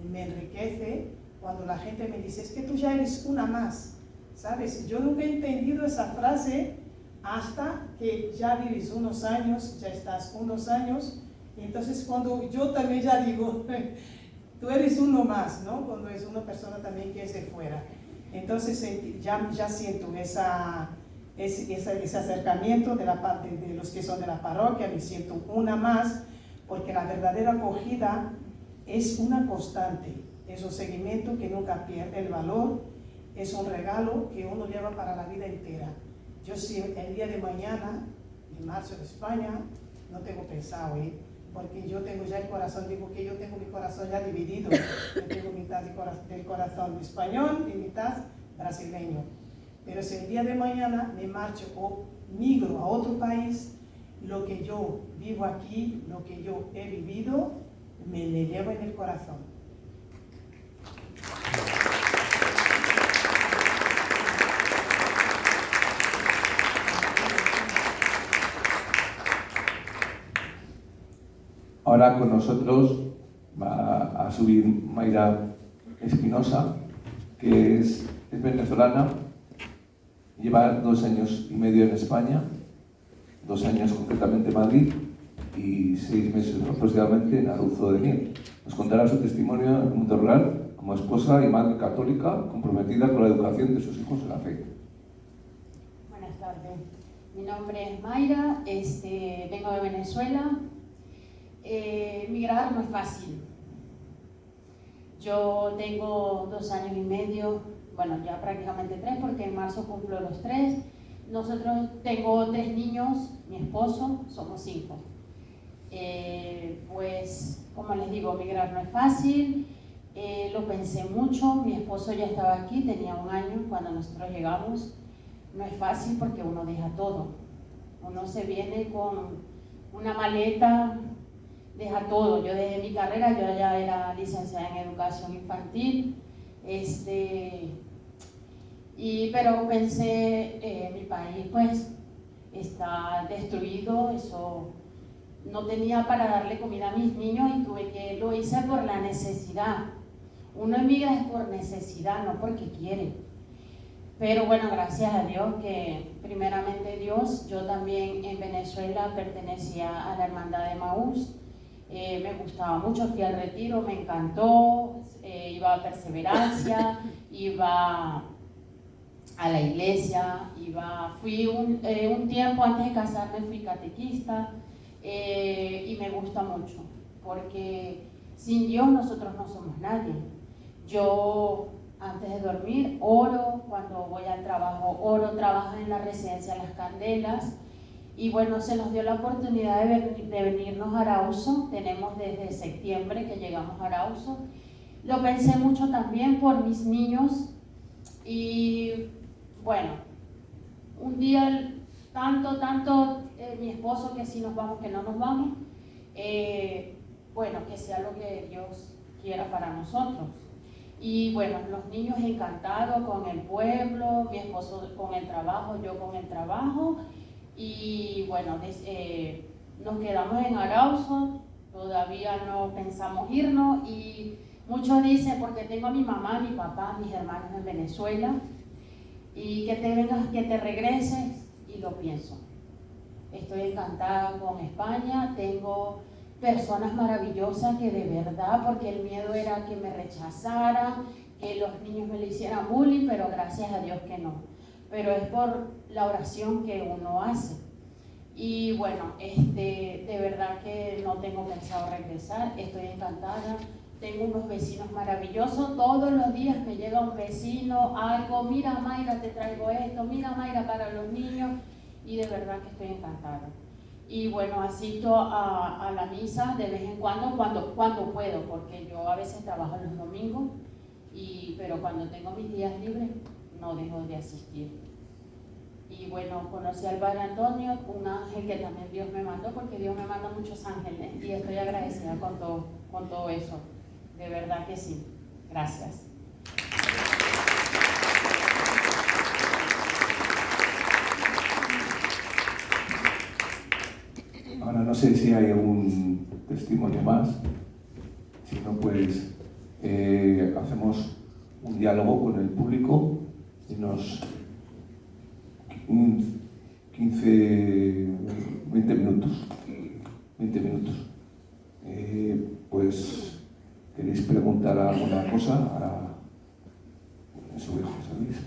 y me enriquece cuando la gente me dice, es que tú ya eres una más, ¿sabes? Yo nunca he entendido esa frase hasta que ya vives unos años, ya estás unos años, y entonces cuando yo también ya digo, tú eres uno más, ¿no? Cuando es una persona también que es de fuera. Entonces ya siento ese acercamiento de la parte de los que son de la parroquia, me siento una más, porque la verdadera acogida es una constante, es un seguimiento que nunca pierde el valor, es un regalo que uno lleva para la vida entera. Yo si el día de mañana, en marzo en España, no tengo pensado ir, porque yo tengo ya el corazón, digo que yo tengo mi corazón ya dividido, yo tengo mitad del corazón español y mitad brasileño. Pero si el día de mañana me marcho o migro a otro país, lo que yo vivo aquí, lo que yo he vivido, me le llevo en el corazón. Ahora con nosotros va a subir Mayra Espinosa, que es venezolana, lleva 2 años y medio en España, 2 años concretamente en Madrid y 6 meses aproximadamente en Aruzo de Miel. Nos contará su testimonio en el mundo rural como esposa y madre católica comprometida con la educación de sus hijos en la fe. Buenas tardes, mi nombre es Mayra, vengo de Venezuela. Migrar no es fácil. Yo tengo 2 años y medio, bueno, ya prácticamente 3 porque en marzo cumplo los 3. Tengo 3 niños, mi esposo, somos 5. Pues, como les digo, migrar no es fácil. Lo pensé mucho, mi esposo ya estaba aquí, tenía 1 año cuando nosotros llegamos. No es fácil porque uno deja todo. Uno se viene con una maleta, deja todo. Yo dejé mi carrera, yo ya era licenciada en educación infantil, pero pensé, mi país pues está destruido, eso no tenía para darle comida a mis niños y lo hice por la necesidad. Uno emigra es por necesidad, no porque quiere. Pero bueno, gracias a Dios que primeramente Dios, yo también en Venezuela pertenecía a la Hermandad de Emaús. Me gustaba mucho, fui al retiro, me encantó, iba a Perseverancia, iba a la iglesia, fui un tiempo antes de casarme, fui catequista y me gusta mucho, porque sin Dios nosotros no somos nadie. Yo antes de dormir oro, cuando voy al trabajo oro, trabajo en la residencia Las Candelas. Y bueno, se nos dio la oportunidad de venirnos a Arauzo, tenemos desde septiembre que llegamos a Arauzo. Lo pensé mucho también por mis niños y bueno, un día tanto mi esposo que si nos vamos, que no nos vamos, bueno, que sea lo que Dios quiera para nosotros. Y bueno, los niños encantados con el pueblo, mi esposo con el trabajo, yo con el trabajo. Y bueno, nos quedamos en Arauzo, todavía no pensamos irnos y muchos dicen, porque tengo a mi mamá, mi papá, mis hermanos en Venezuela, y que te regreses, y lo pienso. Estoy encantada con España, tengo personas maravillosas que de verdad, porque el miedo era que me rechazaran, que los niños me le hicieran bullying, pero gracias a Dios que no. Pero es por la oración que uno hace. Y bueno, de verdad que no tengo pensado regresar, estoy encantada. Tengo unos vecinos maravillosos, todos los días me llega un vecino, algo, mira Mayra, te traigo esto, mira Mayra para los niños, y de verdad que estoy encantada. Y bueno, asisto a la misa de vez en cuando puedo, porque yo a veces trabajo los domingos, pero cuando tengo mis días libres, no dejo de asistir. Y bueno, conocí al Padre Antonio, un ángel que también Dios me mandó, porque Dios me manda muchos ángeles, y estoy agradecida con todo eso, de verdad que sí. Gracias. Ahora no sé si hay algún testimonio más, si no pues hacemos un diálogo con el público en unos 20 minutos. Pues, ¿queréis preguntar alguna cosa a su hijo, sabéis?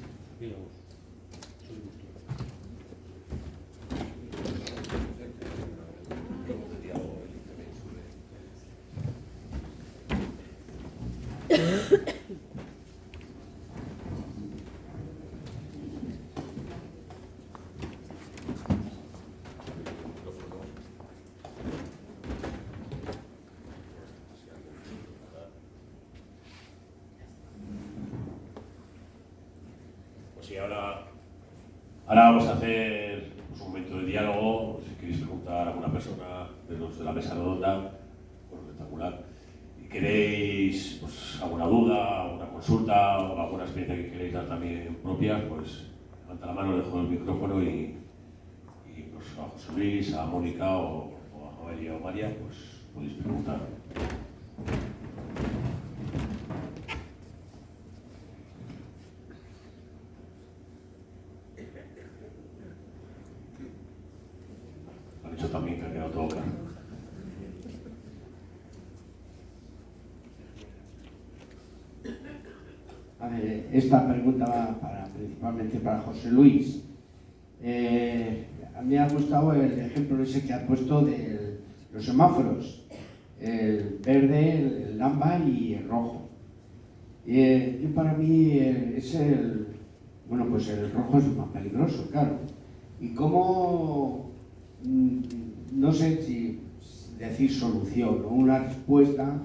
Pues sí, ahora vamos a hacer pues, un momento de diálogo. Si queréis preguntar a alguna persona de los de la mesa redonda, pues espectacular. Y queréis pues, alguna duda, alguna consulta o alguna experiencia que queréis dar también propia, pues levanta la mano, dejo el micrófono y pues, a José Luis, a Mónica o a Noelia o María, pues podéis preguntar. Han dicho también que ha quedado todo claro. A ver, esta pregunta va principalmente para José Luis. A mí me ha gustado el ejemplo ese que ha puesto de los semáforos, el verde, el ámbar y el rojo. Y para mí es el rojo es más peligroso, claro. Y cómo, no sé si decir solución o una respuesta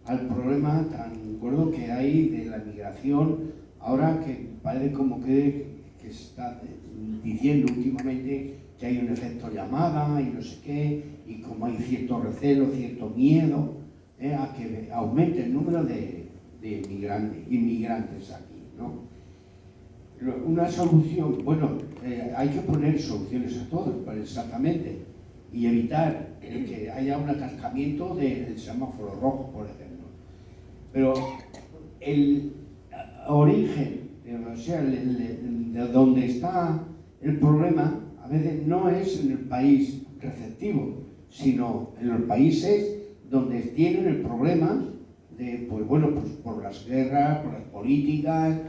al problema tan gordo que hay de la migración, ahora que parece como que se está diciendo últimamente que hay un efecto llamada y no sé qué, y como hay cierto recelo, cierto miedo a que aumente el número de inmigrantes aquí, ¿no? Una solución, hay que poner soluciones a todo, exactamente, y evitar que haya un atascamiento del semáforo rojo, por ejemplo. Pero el origen, o sea, de donde está el problema, a veces no es en el país receptivo, sino en los países donde tienen el problema de, pues por las guerras, por las políticas,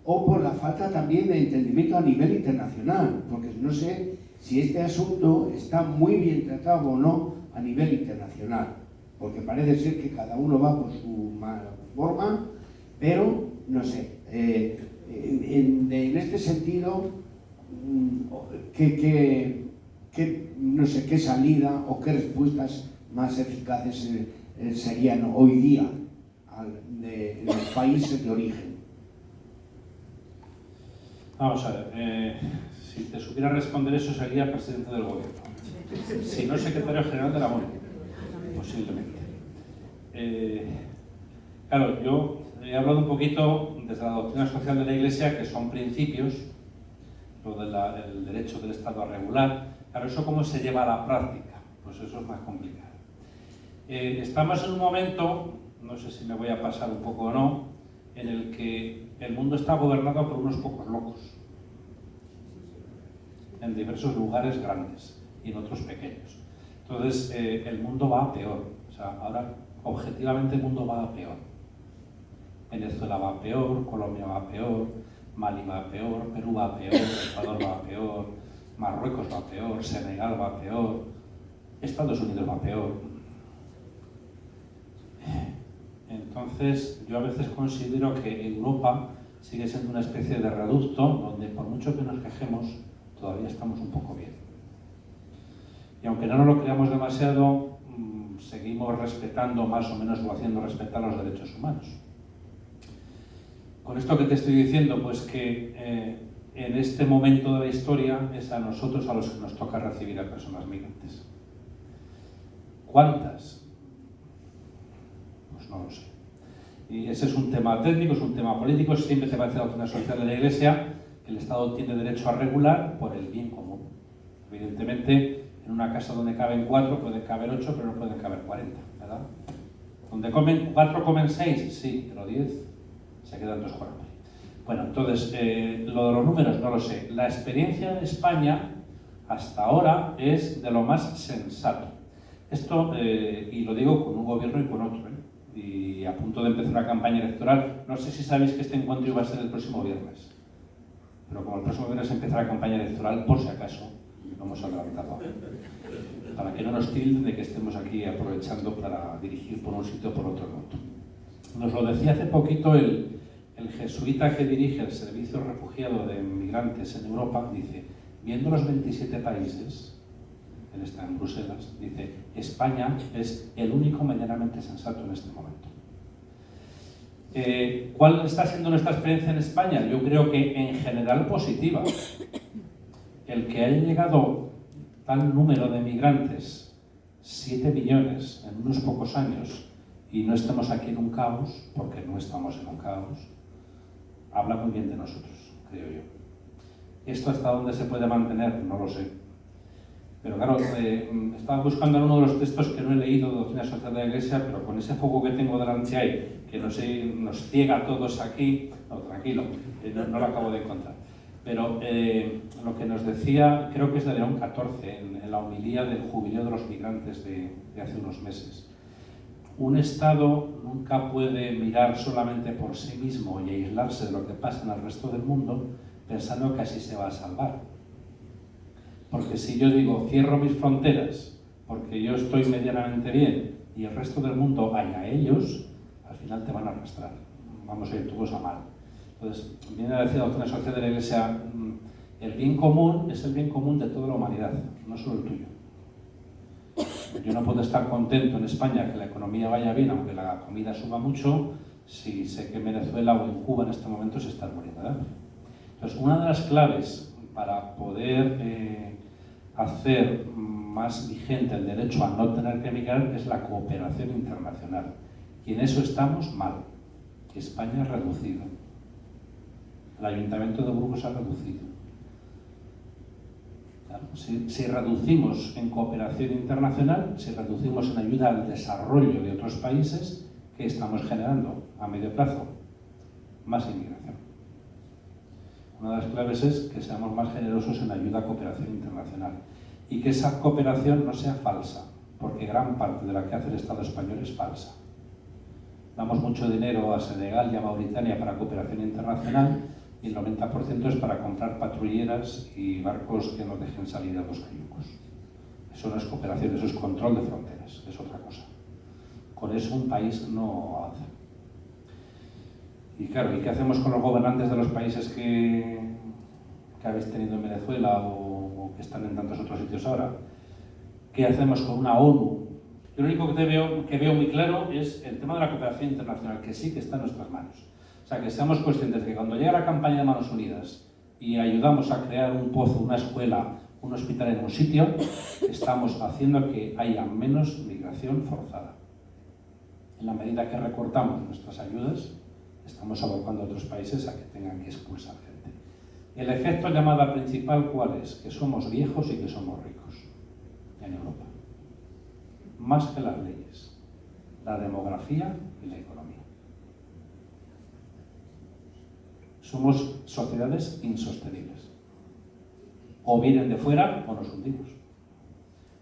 o por la falta también de entendimiento a nivel internacional, porque no sé si este asunto está muy bien tratado o no a nivel internacional, porque parece ser que cada uno va por su forma, pero no sé, en este sentido, no sé qué salida o qué respuestas más eficaces serían hoy día de los países de origen. Vamos a ver, si te supiera responder eso sería presidente del gobierno. Si no, secretario general de la ONU, posiblemente. Claro, yo he hablado un poquito desde la doctrina social de la Iglesia, que son principios, lo del derecho del Estado a regular. Claro, ¿eso cómo se lleva a la práctica? Pues eso es más complicado. Estamos en un momento, no sé si me voy a pasar un poco o no, en el que el mundo está gobernado por unos pocos locos, en diversos lugares grandes y en otros pequeños. Entonces, el mundo va a peor. O sea, ahora, objetivamente, el mundo va a peor. Venezuela va a peor, Colombia va a peor, Mali va a peor, Perú va a peor, Ecuador va a peor, Marruecos va a peor, Senegal va a peor, Estados Unidos va a peor. Entonces, yo a veces considero que Europa sigue siendo una especie de reducto donde, por mucho que nos quejemos, todavía estamos un poco bien. Y aunque no nos lo creamos demasiado, seguimos respetando más o menos o haciendo respetar los derechos humanos. Con esto que te estoy diciendo, pues que en este momento de la historia es a nosotros a los que nos toca recibir a personas migrantes. ¿Cuántas? Pues no lo sé. Y ese es un tema técnico, es un tema político. Siempre te parece la doctrina social de la Iglesia que el Estado tiene derecho a regular por el bien común. Evidentemente, en una casa donde caben 4 pueden caber 8, pero no pueden caber 40, ¿verdad? Donde comen 4 comen 6, sí, pero 10 se quedan todos con hambre. Bueno, entonces, lo de los números no lo sé. La experiencia en España hasta ahora es de lo más sensato. Esto, y lo digo con un gobierno y con otro, y a punto de empezar una campaña electoral. No sé si sabéis que este encuentro iba a ser el próximo viernes, pero como el próximo viernes empieza la campaña electoral, por si acaso, lo hemos adelantado, para que no nos tilden de que estemos aquí aprovechando para dirigir por un sitio o por otro lado. Nos lo decía hace poquito el jesuita que dirige el Servicio Refugiado de Migrantes en Europa, dice, viendo los 27 países, él está en Bruselas, dice, España es el único medianamente sensato en este momento. ¿Cuál está siendo nuestra experiencia en España? Yo creo que en general positiva. El que haya llegado tal número de migrantes, 7 millones en unos pocos años, y no estemos aquí en un caos, porque no estamos en un caos, habla muy bien de nosotros, creo yo. ¿Esto hasta dónde se puede mantener? No lo sé. Pero claro, estaba buscando en uno de los textos que no he leído de Doctrina Social de la Iglesia, pero con ese foco que tengo delante ahí, que nos ciega a todos aquí, no, tranquilo, no lo acabo de encontrar. Pero lo que nos decía, creo que es de León XIV, en la homilía del jubileo de los migrantes de hace unos meses. Un Estado nunca puede mirar solamente por sí mismo y aislarse de lo que pasa en el resto del mundo pensando que así se va a salvar. Porque si yo digo, cierro mis fronteras porque yo estoy medianamente bien y el resto del mundo allá ellos, al final te van a arrastrar. Vamos a ir todos a mal. Entonces, viene a decir la Doctrina Social de la Iglesia, el bien común es el bien común de toda la humanidad, no solo el tuyo. Yo no puedo estar contento en España que la economía vaya bien, aunque la comida suba mucho, si sé que en Venezuela o en Cuba en este momento se están muriendo de hambre. Entonces, una de las claves para poder hacer más vigente el derecho a no tener que emigrar es la cooperación internacional. Y en eso estamos mal. España ha reducido. El Ayuntamiento de Burgos ha reducido. Claro, si reducimos en cooperación internacional, si reducimos en ayuda al desarrollo de otros países, ¿qué estamos generando a medio plazo? Más inmigración. Una de las claves es que seamos más generosos en ayuda a cooperación internacional y que esa cooperación no sea falsa, porque gran parte de la que hace el Estado español es falsa. Damos mucho dinero a Senegal y a Mauritania para cooperación internacional y el 90% es para comprar patrulleras y barcos que nos dejen salir a los cayucos. Eso no es cooperación, eso es control de fronteras, es otra cosa. Con eso un país no avanza. Y claro, ¿y qué hacemos con los gobernantes de los países que habéis tenido en Venezuela o que están en tantos otros sitios ahora? ¿Qué hacemos con una ONU? Yo lo único que veo muy claro es el tema de la cooperación internacional, que sí que está en nuestras manos. O sea, que seamos conscientes de que cuando llega la campaña de Manos Unidas y ayudamos a crear un pozo, una escuela, un hospital en un sitio, estamos haciendo que haya menos migración forzada. En la medida que recortamos nuestras ayudas, estamos abocando a otros países a que tengan que expulsar gente. El efecto llamada principal, ¿cuál es? Que somos viejos y que somos ricos en Europa. Más que las leyes, la demografía y la economía. Somos sociedades insostenibles. O vienen de fuera o nos hundimos.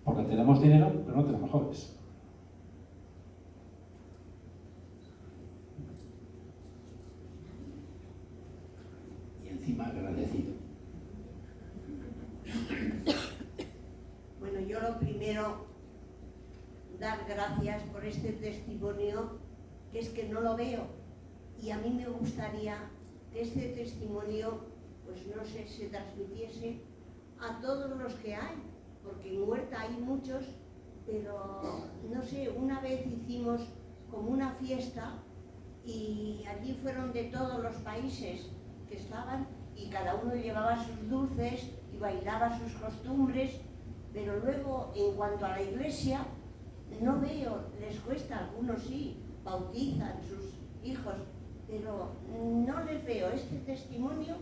Porque tenemos dinero, pero no tenemos jóvenes. Y encima agradecido. Bueno, yo lo primero, dar gracias por este testimonio, que es que no lo veo. Y a mí me gustaría que este testimonio, pues no sé, se transmitiese a todos los que hay, porque en Huerta hay muchos, pero no sé, una vez hicimos como una fiesta y allí fueron de todos los países que estaban y cada uno llevaba sus dulces y bailaba sus costumbres, pero luego en cuanto a la iglesia no veo, les cuesta, algunos sí, bautizan sus hijos, pero no les veo este testimonio.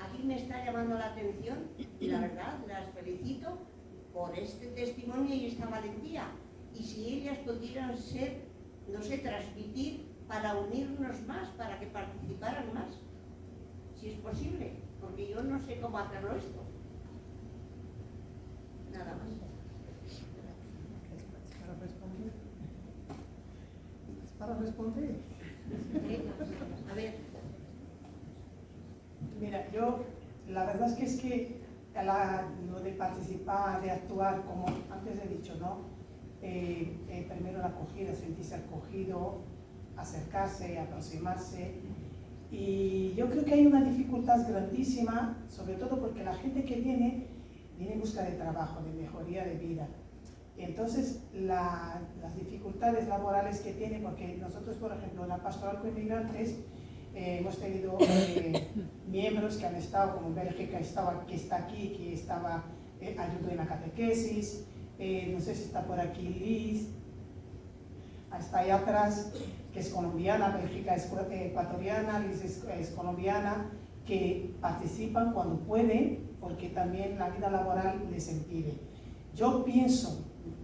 Aquí me está llamando la atención y la verdad las felicito por este testimonio y esta valentía. Y si ellas pudieran ser no sé, transmitir para unirnos más, para que participaran más, si es posible, porque yo no sé cómo hacerlo esto. Nada más. ¿Para responder? ¿Es para responder? A ver. Mira, yo, la verdad es que lo de participar, de actuar, como antes he dicho, ¿no? Primero la acogida, sentirse acogido, acercarse, aproximarse. Y yo creo que hay una dificultad grandísima, sobre todo porque la gente que viene en busca de trabajo, de mejoría de vida. Entonces, las dificultades laborales que tiene, porque nosotros, por ejemplo, en la Pastoral con Inmigrantes, hemos tenido miembros que han estado, como Bélgica, que está aquí, que estaba ayudando en la catequesis, no sé si está por aquí Liz, está allá atrás, que es colombiana, Bélgica es ecuatoriana, Liz es colombiana, que participan cuando pueden, porque también la vida laboral les impide. Yo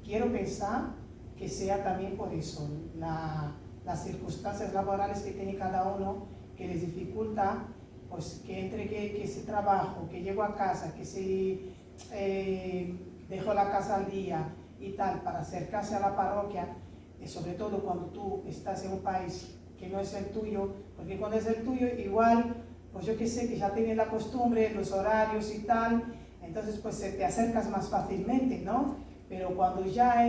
quiero pensar que sea también por eso, las circunstancias laborales que tiene cada uno, que les dificulta, pues que entre que ese trabajo, que llego a casa, que si dejo la casa al día y tal, para acercarse a la parroquia, sobre todo cuando tú estás en un país que no es el tuyo, porque cuando es el tuyo igual, pues yo que sé, que ya tienes la costumbre, los horarios y tal, entonces pues te acercas más fácilmente, ¿no? Pero cuando ya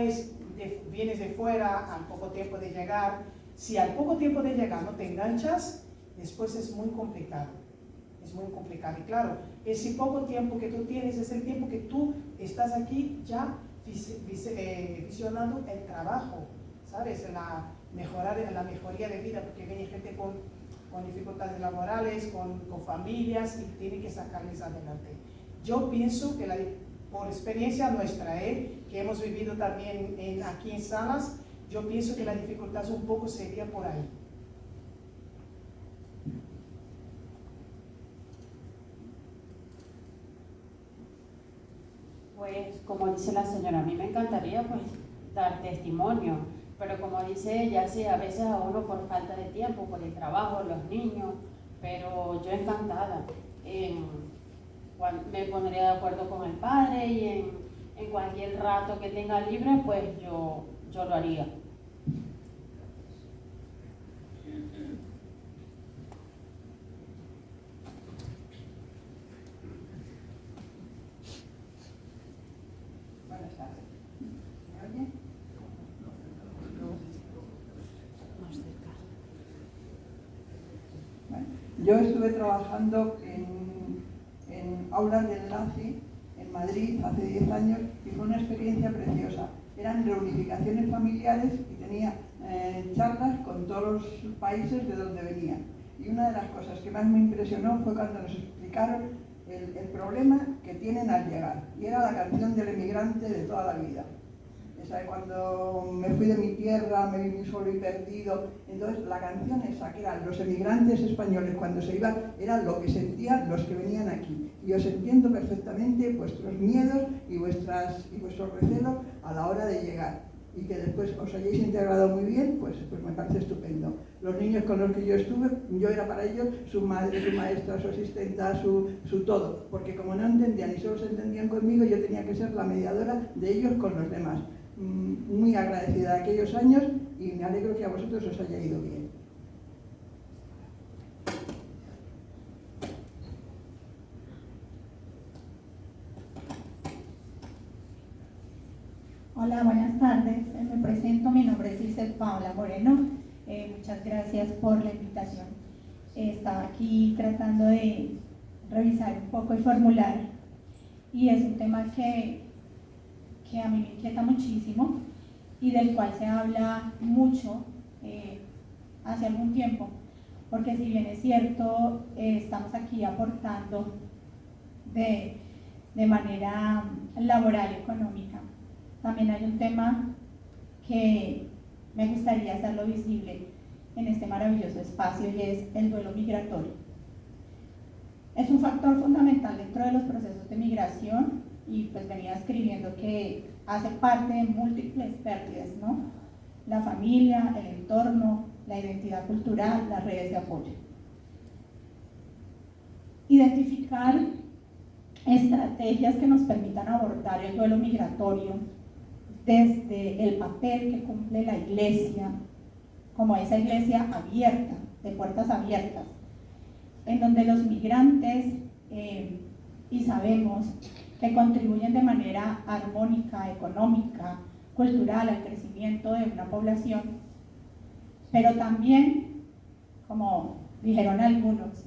vienes de fuera, al poco tiempo de llegar, si al poco tiempo de llegar no te enganchas, después es muy complicado. Es muy complicado. Y claro, ese poco tiempo que tú tienes es el tiempo que tú estás aquí ya visionando el trabajo, ¿sabes? La mejoría de vida, porque viene gente con dificultades laborales, con familias y tiene que sacarles adelante. Yo pienso que por experiencia nuestra, que hemos vivido también aquí en Salas, yo pienso que la dificultad un poco sería por ahí. Pues como dice la señora, a mí me encantaría pues dar testimonio, pero como dice ella, sí, a veces a uno por falta de tiempo, por el trabajo, los niños, pero yo encantada. Me pondría de acuerdo con el padre y en cualquier rato que tenga libre, pues yo lo haría. Buenas tardes. ¿Me oye? Más cerca. Bueno, yo estuve trabajando en aulas de enlace en Madrid hace 10 años y fue una experiencia preciosa. Eran reunificaciones familiares y tenía charlas con todos los países de donde venía. Y una de las cosas que más me impresionó fue cuando nos explicaron el problema que tienen al llegar. Y era la canción del emigrante de toda la vida. Esa de cuando me fui de mi tierra, me vi solo y perdido. Entonces la canción esa, que eran los emigrantes españoles cuando se iban, era lo que sentían los que venían aquí. Y os entiendo perfectamente vuestros miedos y vuestros recelos a la hora de llegar. Y que después os hayáis integrado muy bien, pues me parece estupendo. Los niños con los que yo estuve, yo era para ellos su madre, su maestra, su asistenta, su todo. Porque como no entendían y solo se entendían conmigo, yo tenía que ser la mediadora de ellos con los demás. Muy agradecida de aquellos años y me alegro que a vosotros os haya ido bien. Hola, buenas tardes. Me presento, mi nombre es Isel Paola Moreno. Muchas gracias por la invitación. Estaba aquí tratando de revisar un poco el formulario y es un tema que a mí me inquieta muchísimo y del cual se habla mucho hace algún tiempo, porque si bien es cierto, estamos aquí aportando de manera laboral, económica, también hay un tema que me gustaría hacerlo visible en este maravilloso espacio y es el duelo migratorio. Es un factor fundamental dentro de los procesos de migración y pues venía escribiendo que hace parte de múltiples pérdidas, ¿no? la familia, el entorno, la identidad cultural, las redes de apoyo. Identificar estrategias que nos permitan abordar el duelo migratorio desde el papel que cumple la Iglesia, como esa Iglesia abierta, de puertas abiertas, en donde los migrantes, y sabemos que contribuyen de manera armónica, económica, cultural al crecimiento de una población, pero también, como dijeron algunos,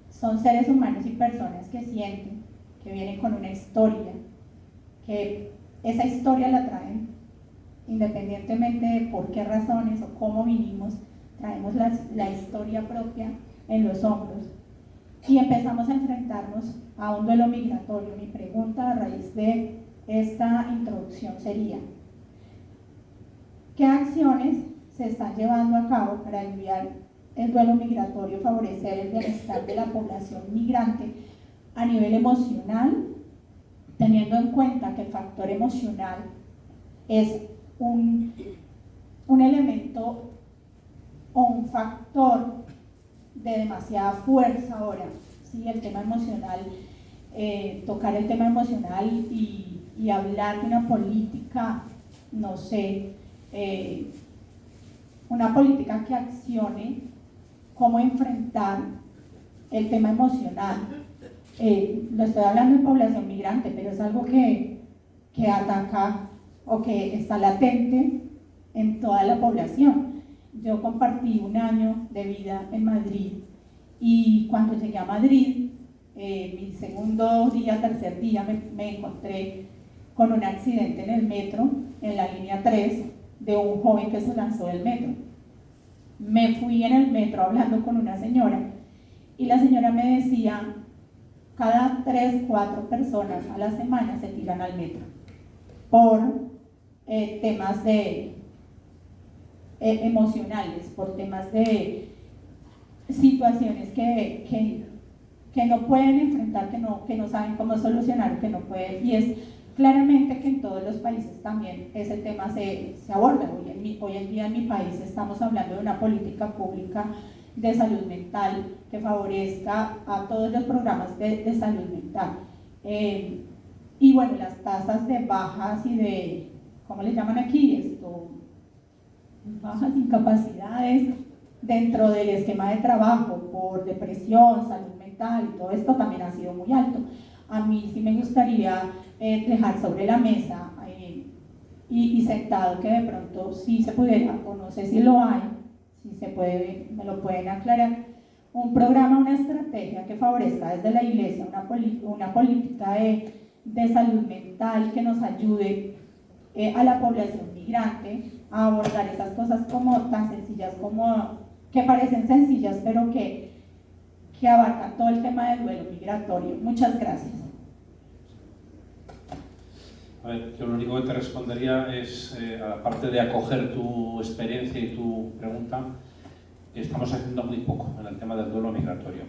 son seres humanos y personas que sienten, que vienen con una historia, que esa historia la traen independientemente de por qué razones o cómo vinimos, traemos la historia propia en los hombros y empezamos a enfrentarnos a un duelo migratorio. Mi pregunta a raíz de esta introducción sería: ¿qué acciones se están llevando a cabo para aliviar el duelo migratorio, favorecer el bienestar de la población migrante a nivel emocional, teniendo en cuenta que el factor emocional es un elemento o un factor de demasiada fuerza ahora? ¿Sí? El tema emocional, tocar el tema emocional y hablar de una política, no sé, una política que accione cómo enfrentar el tema emocional. Lo estoy hablando de población migrante, pero es algo que ataca o que está latente en toda la población. Yo compartí un año de vida en Madrid y cuando llegué a Madrid, mi segundo día, tercer día, me encontré con un accidente en el metro, en la línea 3, de un joven que se lanzó del metro. Me fui en el metro hablando con una señora y la señora me decía: cada 3, 4 personas a la semana se tiran al metro por temas emocionales, por temas de situaciones que no pueden enfrentar, que no saben cómo solucionar, que no pueden, y es claramente que en todos los países también ese tema se aborda. Hoy en día en mi país estamos hablando de una política pública de salud mental que favorezca a todos los programas de salud mental. Y bueno, las tasas de bajas y de, ¿cómo le llaman aquí? Bajas incapacidades dentro del esquema de trabajo por depresión, salud mental y todo esto también ha sido muy alto. A mí sí me gustaría dejar sobre la mesa y sentado que de pronto sí se pudiera, o no sé si lo hay, si se puede, me lo pueden aclarar, un programa, una estrategia que favorezca desde la Iglesia una política de salud mental que nos ayude a la población migrante a abordar esas cosas como tan sencillas, como que parecen sencillas, pero que abarcan todo el tema del duelo migratorio. Muchas gracias. A ver, yo lo único que te respondería es, aparte de acoger tu experiencia y tu pregunta, estamos haciendo muy poco en el tema del duelo migratorio.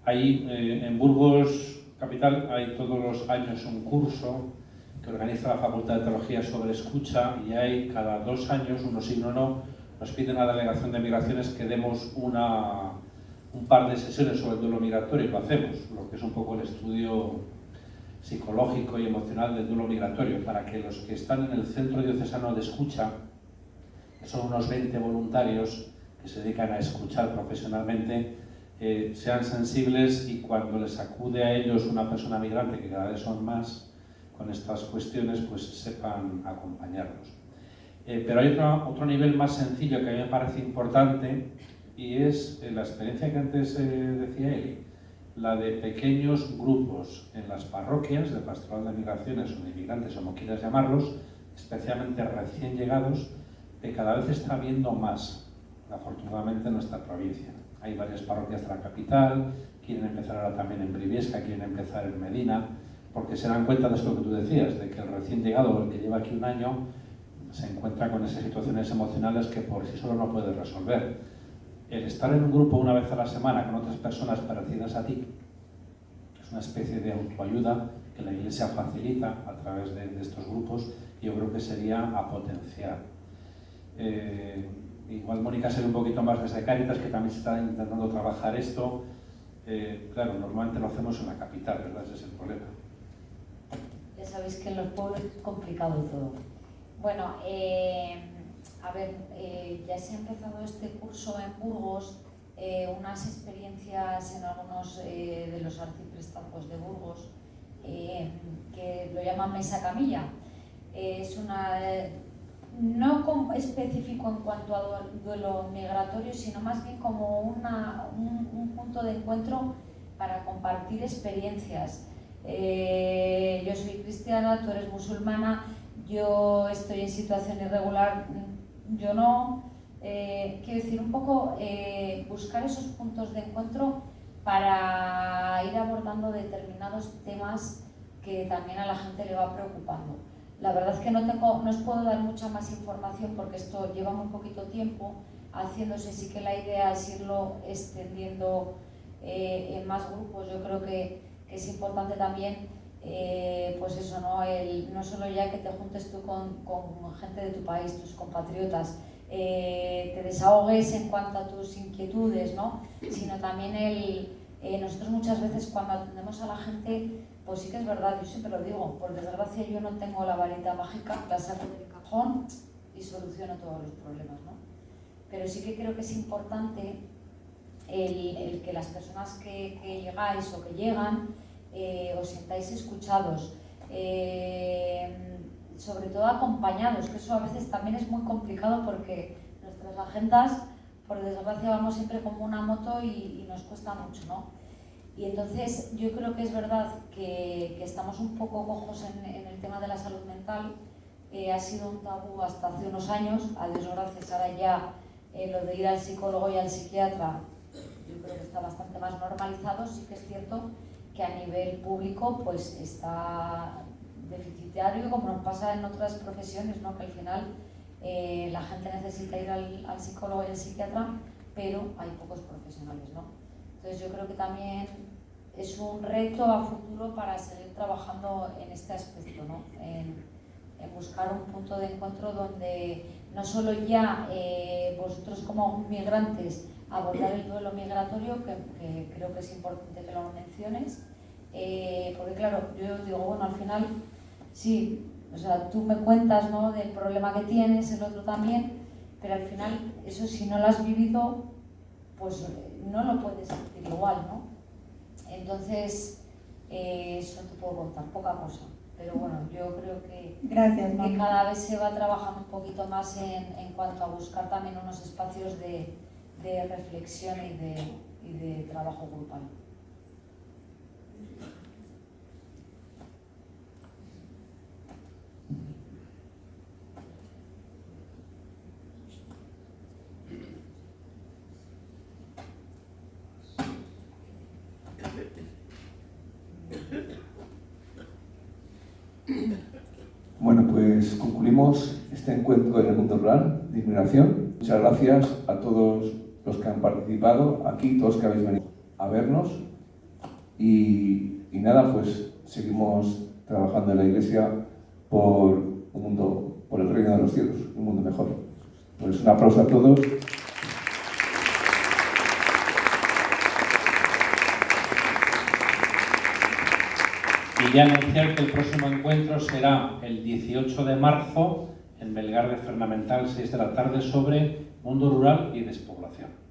En Burgos Capital hay todos los años un curso que organiza la Facultad de Teología sobre escucha, y hay cada 2 años, uno sí, uno no, nos piden a la Delegación de Migraciones que demos un par de sesiones sobre el duelo migratorio, y lo hacemos, lo que es un poco el estudio psicológico y emocional del duelo migratorio, para que los que están en el Centro Diocesano de Escucha, que son unos 20 voluntarios que se dedican a escuchar profesionalmente, sean sensibles, y cuando les acude a ellos una persona migrante, que cada vez son más con estas cuestiones, pues sepan acompañarlos. Pero hay otro nivel más sencillo que a mí me parece importante, y es la experiencia que antes decía Eli, la de pequeños grupos en las parroquias de pastoral de migraciones o de inmigrantes, como quieras llamarlos, especialmente recién llegados, que cada vez está habiendo más, afortunadamente, en nuestra provincia. Hay varias parroquias de la capital, quieren empezar ahora también en Briviesca, quieren empezar en Medina, porque se dan cuenta de esto que tú decías, de que el recién llegado o el que lleva aquí un año se encuentra con esas situaciones emocionales que por sí solo no puede resolver. El estar en un grupo una vez a la semana con otras personas parecidas a ti es una especie de autoayuda que la Iglesia facilita a través de estos grupos, yo creo que sería a potenciar. Igual Mónica sería un poquito más desde Cáritas, que también se está intentando trabajar esto. Claro, normalmente lo hacemos en la capital, ¿verdad? Ese es el problema. Ya sabéis que en los pueblos es complicado todo. Bueno, a ver, ya se ha empezado este curso en Burgos, unas experiencias en algunos de los arciprestazgos de Burgos, que lo llaman mesa camilla. Es una, no específico en cuanto a duelo migratorio, sino más bien como un punto de encuentro para compartir experiencias. Yo soy cristiana, tú eres musulmana, yo estoy en situación irregular, yo no. Quiero decir, un poco buscar esos puntos de encuentro para ir abordando determinados temas que también a la gente le va preocupando. La verdad es que no os puedo dar mucha más información porque esto lleva muy poquito tiempo haciéndose. Sí que la idea es irlo extendiendo en más grupos. Yo creo que es importante también, pues eso, ¿no? No solo ya que te juntes tú con gente de tu país, tus compatriotas, te desahogues en cuanto a tus inquietudes, ¿no? Sino también nosotros muchas veces cuando atendemos a la gente, pues sí que es verdad, yo siempre lo digo, por desgracia yo no tengo la varita mágica, la saco del cajón y soluciono todos los problemas, ¿no? Pero sí que creo que es importante el que las personas que llegáis o que llegan os sintáis escuchados, sobre todo acompañados, que eso a veces también es muy complicado porque nuestras agendas, por desgracia, vamos siempre como una moto y nos cuesta mucho, ¿no? Y entonces yo creo que es verdad que estamos un poco cojos en el tema de la salud mental. Ha sido un tabú hasta hace unos años, a Dios gracias, ahora ya lo de ir al psicólogo y al psiquiatra yo creo que está bastante más normalizado. Sí que es cierto que a nivel público pues está deficitario, como nos pasa en otras profesiones, ¿no? Que al final la gente necesita ir al psicólogo y al psiquiatra, pero hay pocos profesionales, ¿no? Entonces yo creo que también es un reto a futuro para seguir trabajando en este aspecto, ¿no? En buscar un punto de encuentro donde no solo ya vosotros como migrantes abordar el duelo migratorio, que creo que es importante que lo menciones, porque claro, yo digo, bueno, al final sí, o sea, tú me cuentas, ¿no?, del problema que tienes, el otro también, pero al final eso si no lo has vivido, pues no lo puedes sentir igual, ¿no? Entonces, eso te puedo contar, poca cosa. Pero bueno, yo creo que cada vez se va trabajando un poquito más en cuanto a buscar también unos espacios de reflexión y de trabajo grupal. Bueno, pues concluimos este encuentro en el mundo rural de inmigración. Muchas gracias a todos los que han participado aquí, todos que habéis venido a vernos. Y nada, pues seguimos trabajando en la Iglesia por un mundo, por el reino de los cielos, un mundo mejor. Pues un aplauso a todos. Y ya anunciar que el próximo encuentro será el 18 de marzo en Belgar de Fernamental, 6 de la tarde, sobre mundo rural y despoblación.